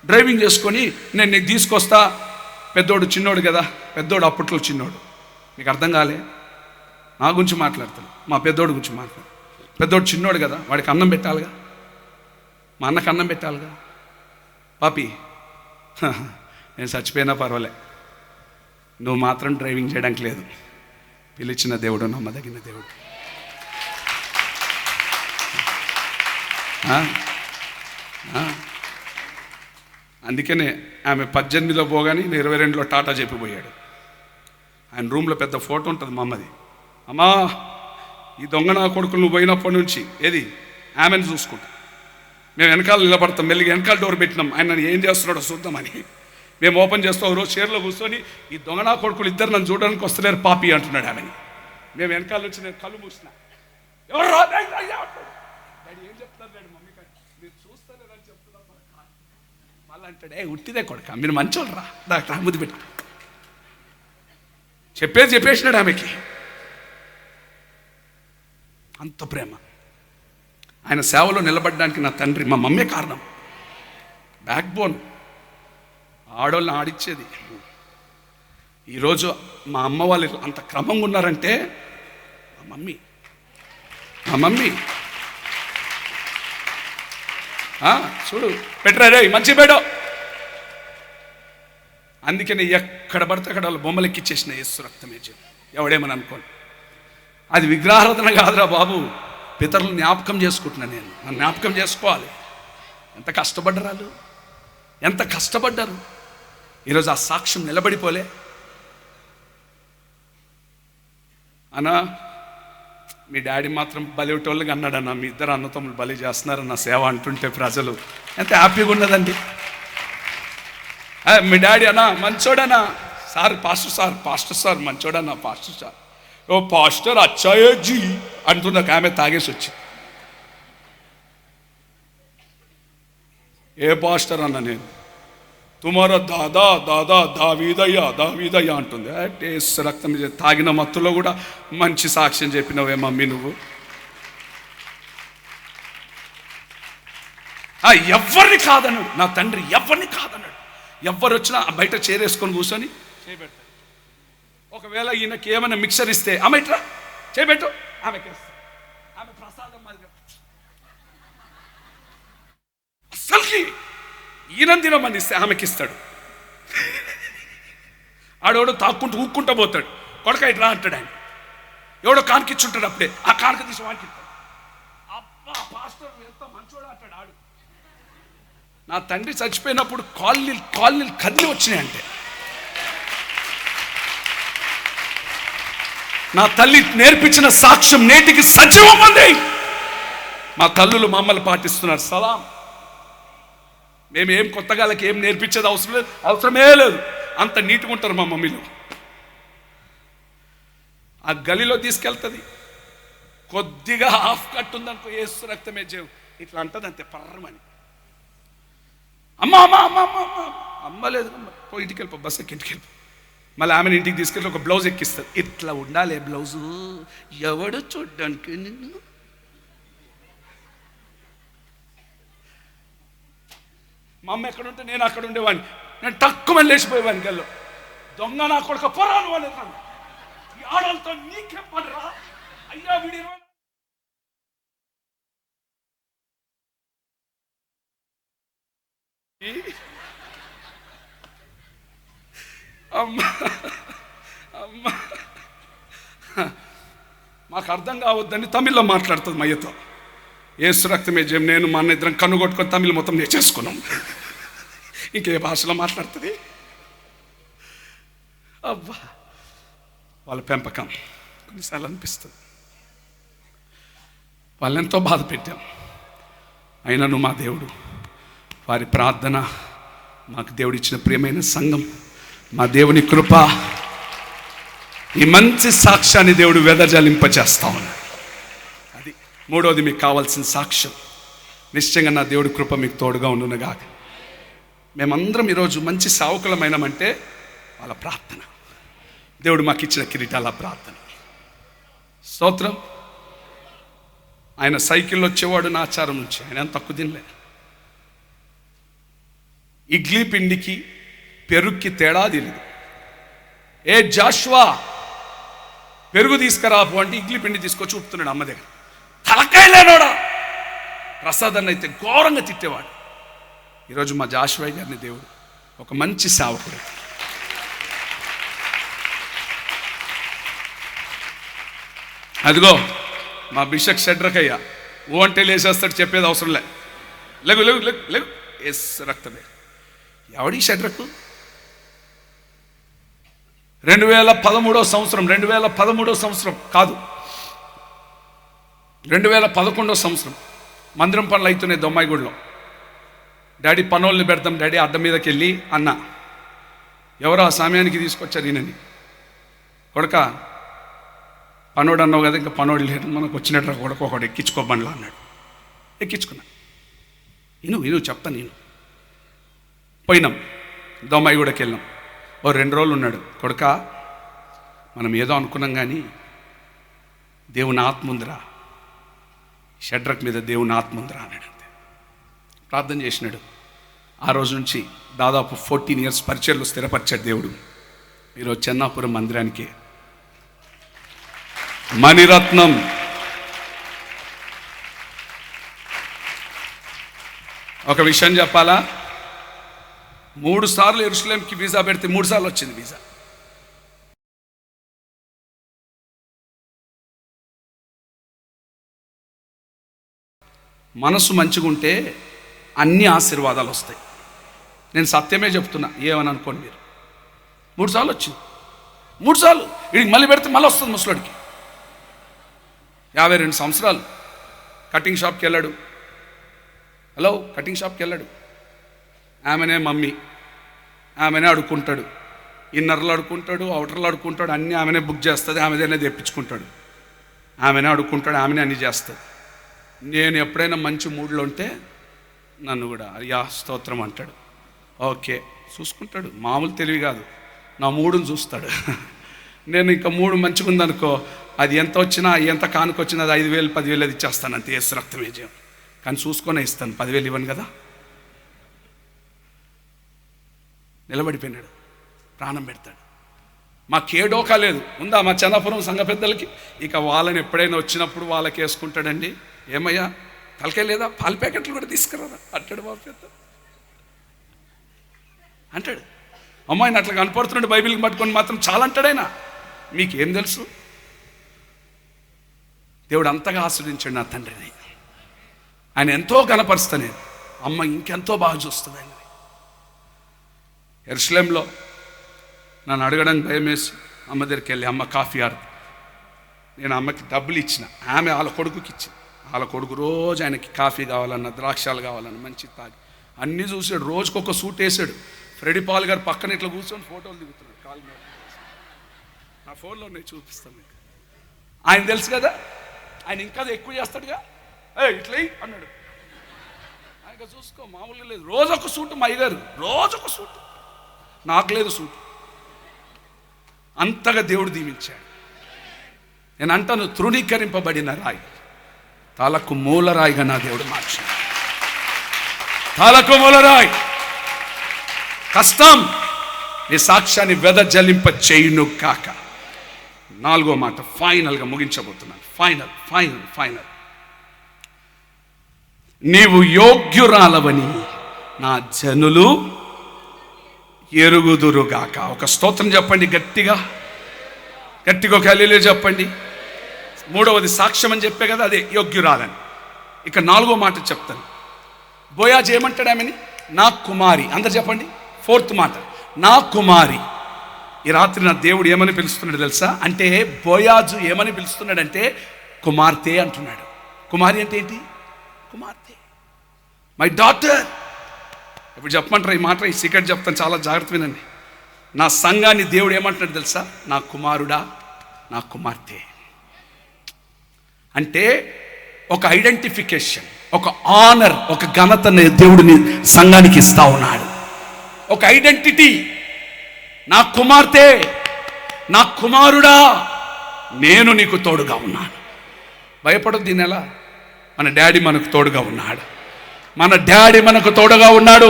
డ్రైవింగ్ చేసుకొని నేను నీకు తీసుకొస్తా. పెద్దోడు చిన్నోడు కదా, పెద్దోడు అప్పట్లో చిన్నోడు, మీకు అర్థం కాలే, నా గురించి మాట్లాడతాను, మా పెద్దోడు గురించి మాట్లాడు. పెద్దోడు చిన్నోడు కదా, వాడికి అన్నం పెట్టాలిగా, మా అన్నకు అన్నం పెట్టాలిగా. పాపి నేను చచ్చిపోయినా పర్వాలే, నువ్వు మాత్రం డ్రైవింగ్ చేయడానికి లేదు. పిలిచిన దేవుడు నమ్మదగిన దేవుడు. అందుకనే ఆమె 18లో పోగానే 22లో టాటా చెప్పిపోయాడు. ఆయన రూమ్లో పెద్ద ఫోటో ఉంటుంది మా అమ్మది. అమ్మా ఈ దొంగ నా కొడుకులు నువ్వు పోయినప్పటి నుంచి ఏది ఆమెను చూసుకుంటా, మేము వెనకాల నిలబడతాం, మెల్లిగా వెనకాల డోర్ పెట్టినాం, ఆయన ఏం చేస్తున్నాడో చూద్దామని. మేము ఓపెన్ చేస్తాం, రోజు చైర్లో కూర్చొని ఈ దొంగ నా కొడుకులు ఇద్దరు నన్ను చూడడానికి వస్తలేరు పాపి అంటున్నాడు ఆమెని. మేము వెనకాల నుంచి నేను కళ్ళు మూసిన, ఎవరు డాడీ ఏం చెప్తారు డాడీ మమ్మీ కానీ మీరు చూస్తలేరని చెప్తున్నారు. మళ్ళీ అంటాడే ఉట్టిదే కొడుక, మీరు మంచోళ్ళు రా, డాక్టర్ ముద్దు పెట్టు చెప్పేసినాడు ఆమెకి. అంత ప్రేమ. ఆయన సేవలో నిలబడడానికి నా తండ్రి, మా మమ్మే కారణం, బ్యాక్ బోన్, ఆడోళ్ళని ఆడిచ్చేది. ఈరోజు మా అమ్మ వాళ్ళు అంత క్రమంగా ఉన్నారంటే మా మమ్మీ చూడు పెట్టరా రే మంచి బేడో. అందుకని ఎక్కడ పడితే అక్కడ వాళ్ళు బొమ్మలు ఎక్కిచ్చేసిన యేసు రక్తమే చెప్పి ఎవడేమని అనుకోండి. అది విగ్రహారాధన కాదురా బాబు, పితరులు జ్ఞాపకం చేసుకుంటున్నాను నేను, నన్ను జ్ఞాపకం చేసుకోవాలి. ఎంత కష్టపడ్డరాలు, ఎంత కష్టపడ్డారు. ఈరోజు ఆ సాక్ష్యం నిలబడిపోలే. అన్నా మీ డాడీ మాత్రం బలిటోళ్ళుగా అన్నాడన్నా, మీ ఇద్దరు అన్నతమ్ములు బలి చేస్తున్నారన్న సేవ అంటుంటే ప్రజలు ఎంత హ్యాపీగా ఉన్నదండి. మీ డాడీ అన్నా మంచోడనా, పాస్టర్ సార్ మంచోడన్నా, పాస్టర్ సార్, ఓ పాస్టర్ అచ్చాయే జీ అంటున్న ఆమె తాగేసి వచ్చి, ఏ పాస్టర్ అన్న నేను, తుమారో దాదా దావీదయ్యా అంటుంది. టేస్ట్ రక్తం తాగిన మత్తులో కూడా మంచి సాక్ష్యం చెప్పినవే మమ్మీ నువ్వు. ఎవరిని కాదన్నాడు నా తండ్రి, ఎవరిని కాదన్నాడు. ఎవరు వచ్చినా బయట చేరేసుకొని కూర్చొని చేయబెడతాడు. ఒకవేళ ఈయనకి ఏమైనా మిక్సర్ ఇస్తే ఆమె ఇట్లా చేయబెట్టు, ఆమెకి ఆమె ప్రసాదం మాదిరి అసలుకి ఈయన తినమని ఇస్తే ఆమెకి ఇస్తాడు. ఆడెవడో తాక్కుంటూ ఊక్కుంటూ పోతాడు, కొడక ఇట్లా అంటాడు ఆయన, ఎవడో కానికిచ్చుంటాడు, అప్పుడే ఆ కానుక తీసి వానికి అబ్బా పాస్టర్ ఎంత మంచోడు అంటాడు ఆడు. నా తండ్రి చచ్చిపోయినప్పుడు కాలనీలు కదిలి వచ్చినాయి అంటే, నా తల్లి నేర్పించిన సాక్ష్యం నేటికి సజీవం ఉంది. మా తల్లులు మమ్మల్ని పాటిస్తున్నారు. సలాం మేము ఏం కొత్తగా వాళ్ళకి ఏం నేర్పించేది అవసరమే లేదు. అంత నీట్గా ఉంటారు మా మమ్మీలు. ఆ గలిలో తీసుకెళ్తుంది, కొద్దిగా హాఫ్ కట్ ఉందనుకో, యేసు రక్తమే జీవం ఇట్లా అంటది అంతే, పర్రమని. అమ్మ అమ్మ అమ్మ అమ్మ అమ్మ అమ్మ లేదు, పో ఇంటికి వెళ్ళిపో, బస్ ఎక్కి ఇంటికి వెళ్ళిపో. మళ్ళీ ఆమెను ఇంటికి తీసుకెళ్ళి ఒక బ్లౌజ్ ఎక్కిస్తుంది. ఇట్లా ఉండాలి బ్లౌజు, ఎవడు చూడ్డానికి నిన్ను. మా అమ్మ ఎక్కడ ఉంటే నేను అక్కడ ఉండేవాడిని. నేను తక్కువ లేచిపోయేవాడిని గల్లో. దొంగ నా కొడుక పొరాను వాళ్ళు ఈ ఆడలతో నీకే పడరా అయ్యా వీడి. అమ్మా అమ్మా మాకు అర్థం కావద్దని తమిళ్లో మాట్లాడుతుంది మయ్యతో. యేసు రక్తమే జయం. నేను మా అన్న ఇద్దరం కన్ను కొట్టుకొని తమిళ్ మొత్తం నేర్చేసుకున్నాం. ఇంకే భాషలో మాట్లాడుతుంది. అబ్బా వాళ్ళ పెంపకం కొన్నిసార్లు అనిపిస్తుంది. వాళ్ళెంతో బాధ పెట్టాం, అయినను మా దేవుడు, వారి ప్రార్థన, మాకు దేవుడు ఇచ్చిన ప్రియమైన సంఘం, మా దేవుని కృప, ఈ మంచి సాక్ష్యాన్ని దేవుడు వెదజలింపచేస్తా ఉన్నాడు. అది మూడోది, మీకు కావాల్సిన సాక్ష్యం. నిశ్చయంగా నా దేవుడి కృప మీకు తోడుగా ఉండునుగా. మేమందరం ఈరోజు మంచి సావుకులమైనమంటే వాళ్ళ ప్రార్థన. దేవుడు మాకు ఇచ్చిన కిరీటాల ప్రార్థన. స్తోత్రం. ఆయన సైకిల్లో వచ్చేవాడు నా ఆచారం నుంచి, ఆయన తక్కువ తినలే. ఇడ్లీ పిండికి పెరుగుకి తేడా తెలియదు. ఏ జాషువా పెరుగు తీసుకురాపు అంటే ఇడ్లీ పిండి తీసుకొచ్చి చూపుతున్నాడు అమ్మ దగ్గర. తలకాయ లేనోడా. ప్రసాదాన్ని అయితే ఘోరంగా తిట్టేవాడు. ఈరోజు మా జాషువా గారిని దేవుడు ఒక మంచి సేవకుడు. అదిగో మా బిషప్ షడ్రకయ్య ఓ అంటే లేచేస్తాడు, చెప్పేది అవసరం లే. లేగు లేగు లేగు లేగు, ఎస్ రక్తమే. ఎవడి షడ్రకు? 2013 సంవత్సరం కాదు, 2011 సంవత్సరం మందిరం పనులు అవుతున్నాయి దొమ్మాయిగూడలో. డాడీ పనోళ్ళని పెడతాం డాడీ, అడ్డం మీదకి వెళ్ళి అన్న ఎవరో ఆ సమయానికి తీసుకొచ్చారు ఈయనని. కొడక పనోడు అన్నావు కదా, ఇంకా పనోడు లేడు, మనకు వచ్చినట్టు కొడక ఒకడు ఎక్కించుకోబండ్లా అన్నాడు. ఎక్కించుకున్నా. నేను చెప్తాను. నేను పోయినాం, దొమ్మాయిగూడకి వెళ్ళాం. ఓ 2 రోజులు ఉన్నాడు. కొడక మనం ఏదో అనుకున్నాం కానీ దేవుని ఆత్మ ఉందిరా, షడ్రక్ మీద దేవుని ఆత్మ ఉందిరా అన్నాడు. అంతే. ప్రార్థన చేసినాడు. ఆ రోజు నుంచి దాదాపు 14 years పరిచయలు స్థిరపరిచాడు దేవుడు. ఈరోజు చెన్నాపురం మందిరానికి మణిరత్నం. ఒక విషయం చెప్పాలా, 3 సార్లు యెరూషలేంకి వీసా పెడితే 3 సార్లు వచ్చింది వీసా. మనసు మంచిగా ఉంటే అన్ని ఆశీర్వాదాలు వస్తాయి. నేను సత్యమే చెప్తున్నా, ఏమని అనుకోండి మీరు. 3 సార్లు వచ్చింది. 3 సార్లు వీడికి మళ్ళీ పెడితే మళ్ళీ వస్తుంది. ముసలోడికి 52 సంవత్సరాలు. కటింగ్ షాప్కి వెళ్ళాడు. హలో, కటింగ్ షాప్కి వెళ్ళాడు. ఆమెనే మమ్మీ, ఆమెనే అడుక్కుంటాడు. ఇన్నర్లు అడుక్కుంటాడు, అవుటర్లు అడుక్కుంటాడు, అన్నీ ఆమెనే బుక్ చేస్తుంది, ఆమెదేనే తెప్పించుకుంటాడు. ఆమెనే అడుక్కుంటాడు, ఆమెనే అన్నీ చేస్తుంది. నేను ఎప్పుడైనా మంచి మూడ్లో ఉంటే నన్ను కూడా అయ్యా స్తోత్రం అంటాడు. ఓకే చూసుకుంటాడు. మామూలు తెలివి కాదు, నా మూడుని చూస్తాడు. నేను ఇంకా మూడు మంచిగా ఉందనుకో, అది ఎంత వచ్చినా ఎంత కానుకొచ్చినా అది 5,000 10,000 అది ఇచ్చేస్తాను అంతే. యేసు రక్తమే జయం. కానీ చూసుకొనే ఇస్తాను, 10,000 ఇవ్వను కదా. నిలబడిపోయినాడు, ప్రాణం పెడతాడు. మాకే డోకా లేదు. ఉందా మా చెన్నాపురం సంఘ పెద్దలకి? ఇక వాళ్ళని ఎప్పుడైనా వచ్చినప్పుడు వాళ్ళకి వేసుకుంటాడండి. ఏమయ్యా తలకాయ లేదా, పాల ప్యాకెట్లు కూడా తీసుకురాదా అంటాడు. మా పెద్ద అంటాడు, అమ్మాయిని అట్లా కనపడుతున్నాడు బైబిల్కి పట్టుకొని మాత్రం చాలా అంటాడైనా. మీకేం తెలుసు? దేవుడు అంతగా ఆస్వాదించాడు నా తండ్రిని. ఆయన ఎంతో కనపరుస్తా నేను. అమ్మ ఇంకెంతో బాగా చూస్తుంది ఆయన. యెరూషలేంలో నన్ను అడగడానికి భయం వేసి అమ్మ దగ్గరికి వెళ్ళి, అమ్మ కాఫీ ఆడు. నేను అమ్మకి డబ్బులు ఇచ్చిన, ఆమె వాళ్ళ కొడుకుకి ఇచ్చింది. వాళ్ళ కొడుకు రోజు ఆయనకి కాఫీ కావాలన్నా ద్రాక్షాలు కావాలన్నా మంచి తాగి అన్నీ చూసాడు, రోజుకొక సూట్ వేసాడు. ఫ్రెడీ పాల్ గారు పక్కన ఇట్లా కూర్చొని ఫోటోలు దిగుతున్నాడు కాలు మీద. నా ఫోన్లో ఉన్నాయి, చూపిస్తాను మీకు. ఆయన తెలుసు కదా, ఆయన ఇంకా ఎక్కువ చేస్తాడుగా. ఇట్లా అన్నాడు. ఆయన చూసుకో, మామూలుగా లేదు. రోజొక సూటు మా అయ్యగారు, రోజొక సూటు. నాకు లేదు సూటు. అంతగా దేవుడు దీవించాడు. నేను అంటాను, తృణీకరింపబడిన రాయి తలకు మూలరాయిగా నా దేవుడు మార్చాడు. తలకు మూలరాయి. కష్టం నీ సాక్ష్యాన్ని వెదజల్లింప చేయును కాక. 4వ మాట, ఫైనల్గా ముగించబోతున్నాను. ఫైనల్. నీవు యోగ్యురాలవని నా జనులు ఎరుగుదురుగాక. ఒక స్తోత్రం చెప్పండి గట్టిగా ఒక హల్లెలూయా చెప్పండి. 3వది సాక్ష్యం అని చెప్పే కదా, అదే యోగ్యురాలని. ఇక 4వ మాట చెప్తాను. బోయాజు ఏమంటాడు ఆమెని? నా కుమారి. అందరు చెప్పండి. 4th మాట, నా కుమారి. ఈ రాత్రి నా దేవుడు ఏమని పిలుస్తున్నాడు తెలుసా? అంటే బోయాజు ఏమని పిలుస్తున్నాడంటే కుమార్తె అంటున్నాడు. కుమారి అంటే ఏంటి? కుమార్తె, మై డాటర్. ఇప్పుడు చెప్పమంటారా ఈ మాట? ఈ సీక్రెట్ చెప్తాను, చాలా జాగ్రత్త వినండి. నా సంఘాన్ని దేవుడు ఏమంటున్నాడు తెలుసా? నా కుమారుడా, నా కుమార్తె. అంటే ఒక ఐడెంటిఫికేషన్, ఒక ఆనర్, ఒక ఘనతని దేవుడిని సంఘానికి ఇస్తా ఉన్నాడు. ఒక ఐడెంటిటీ. నా కుమార్తె, నా కుమారుడా, నేను నీకు తోడుగా ఉన్నాను. భయపడదు. దీని ఎలా? మన డాడీ మనకు తోడుగా ఉన్నాడు. మన డాడీ మనకు తోడుగా ఉన్నాడు.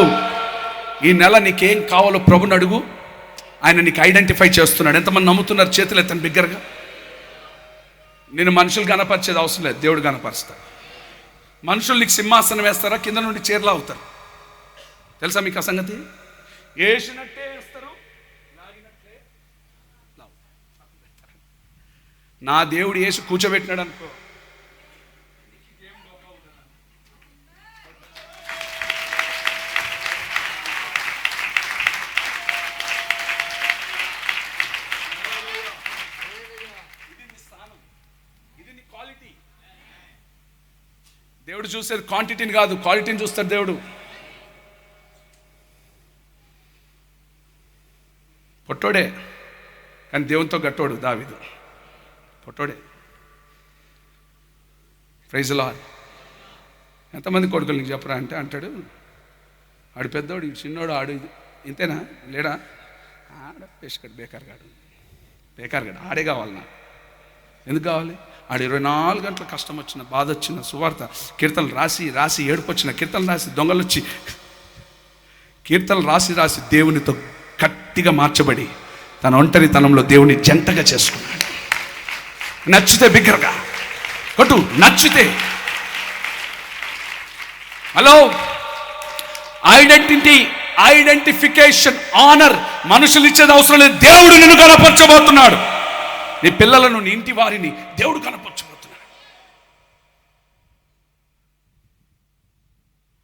ఈ నెల నీకేం కావాలో ప్రభుని అడుగు, ఆయన నీకు ఐడెంటిఫై చేస్తున్నాడు. ఎంతమంది నమ్ముతున్నారు? చేతులు ఎత్తండి బిగ్గరగా. నేను మనుషులు గణపరిచేది అవసరం లేదు, దేవుడు గణపరుస్తాడు. మనుషులు నీకు సింహాసనం వేస్తారా? కింద నుండి చీరలా అవుతారు. తెలుసా మీకు ఆ సంగతి? వేసినట్టే వేస్తారు, లాగినట్లే లావు. నా దేవుడు వేసి కూర్చోబెట్టినాడు అనుకో, దేవుడు చూసేది క్వాంటిటీని కాదు, క్వాలిటీని చూస్తాడు దేవుడు. పొట్టోడే కానీ దేవునితో గట్టోడు దావీదు. పొట్టోడే. Praise Lord. ఎంతమంది కొడుకులు నీకు చెప్పరా అంటే అంటాడు, ఆడు పెద్దోడు, ఇటు చిన్నోడు, ఆడు ఇంతేనా లేడా? ఆడ పేషకాడు, బేకార్గాడు ఆడే కావాలి నాకు. ఎందుకు కావాలి? ఆడు 24 గంటల కష్టం వచ్చిన, బాధ వచ్చిన, సువార్త కీర్తనలు రాసి ఏడుపు వచ్చిన, కీర్తనలు రాసి దొంగలు వచ్చి కీర్తనలు రాసి దేవునితో గట్టిగా మార్చబడి తన ఒంటరితనంలో దేవుని జంటగా చేసుకున్నాడు. నచ్చితే బిగ్గరగా కొట్టు, నచ్చితే. హలో, ఐడెంటిఫికేషన్, ఆనర్ మనుషులు ఇచ్చేది అవసరం లేదు. దేవుడు నిన్ను కనపరచబోతున్నాడు. నీ పిల్లలను, నీ ఇంటి వారిని దేవుడు కనపరచబోతున్నాడు.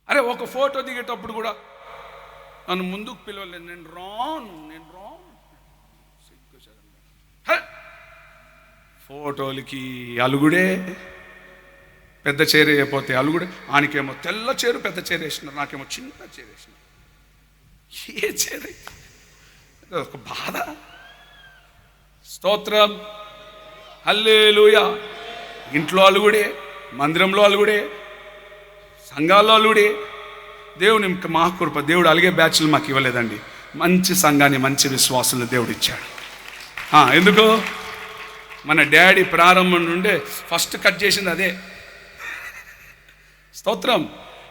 అరే, ఒక ఫోటో దిగేటప్పుడు కూడా నన్ను ముందుకు పిలవలేదు, నేను రాను. ఫోటోలకి అలుగుడే, పెద్ద చీర అయిపోతే అలుగుడే. ఆయనకేమో తెల్ల చీర పెద్ద చీర వేసినారు, నాకేమో చిన్న చీర వేసినారు. ఏ చీర? ఒక బాధ. స్తోత్రం, హల్లెలూయా. ఇంట్లో అలుగుడే, మందిరంలో అలుగుడే, సంఘాల్లో అలుగుడే. దేవుని మహాకృప, దేవుడు అలిగే బ్యాచ్లు మాకు ఇవ్వలేదండి. మంచి సంఘాన్ని, మంచి విశ్వాసులను దేవుడు ఇచ్చాడు. ఎందుకు? మన డాడీ ప్రారంభం నుండే ఫస్ట్ కట్ చేసింది అదే. స్తోత్రం.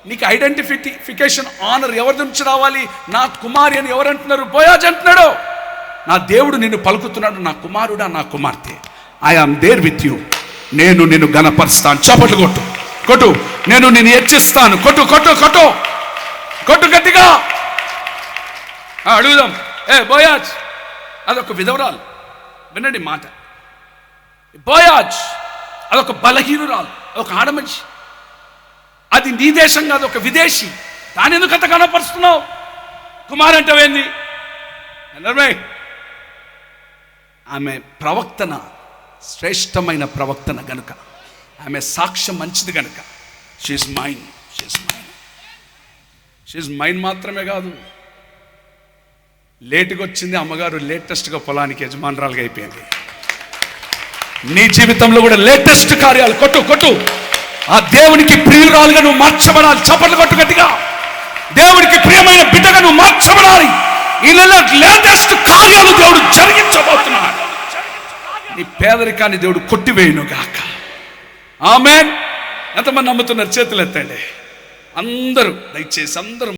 నీకు ఐడెంటిఫికేషన్, ఆనర్ ఎవరి నుంచి రావాలి? నా కుమారి అని ఎవరు అంటున్నారు? బోయాజు అంటున్నాడు. నా దేవుడు నిన్ను పలుకుతున్నాడు, నా కుమారుడా, నా కుమార్తె, I am there with you. నేను నిన్ను గణపరుస్తాను. చప్పట్లు కొట్టు. నేను నిన్ను హెచ్చిస్తాను. కొట్టు గట్టిగా. అడుగుదాం. బోయాజ్ అదొక విధవరాలు. వినండి మాట. బోయాజ్ అదొక బలహీనురాలు, ఒక ఆడమనిషి. అది నీ దేశం కాదు, ఒక విదేశీ. దాని ఎందుకు అంత కనపరుస్తున్నావు? కుమార్ అంటే ఏంది? ఆమె ప్రవక్తన శ్రేష్టమైన ప్రవక్తన గనుక, ఆమె సాక్ష్యం మంచిది గనుక, షీఈస్ మైన్. షీజ్ మైండ్ మాత్రమే కాదు, లేటుగా వచ్చింది అమ్మగారు, లేటెస్ట్గా పొలానికి యజమానురాలుగా అయిపోయింది. నీ జీవితంలో కూడా లేటెస్ట్ కార్యాలు కొట్టు. ఆ దేవునికి ప్రియురాలుగా నువ్వు మార్చబడాలి. చప్పట్లు కొట్టు గట్టిగా. దేవునికి ప్రియమైన బిడ్డగా నువ్వు మార్చబడాలి. ఈ నెల లేటెస్ట్ కార్యాలు దేవుడు జరిగించబోతున్నాడు. నీ పేదరికాన్ని దేవుడు కొట్టివేయును గాక. ఆమేన్. ఎంతమంది నమ్ముతున్నారు? చేతులు ఎత్తండి అందరూ, దయచేసి అందరూ.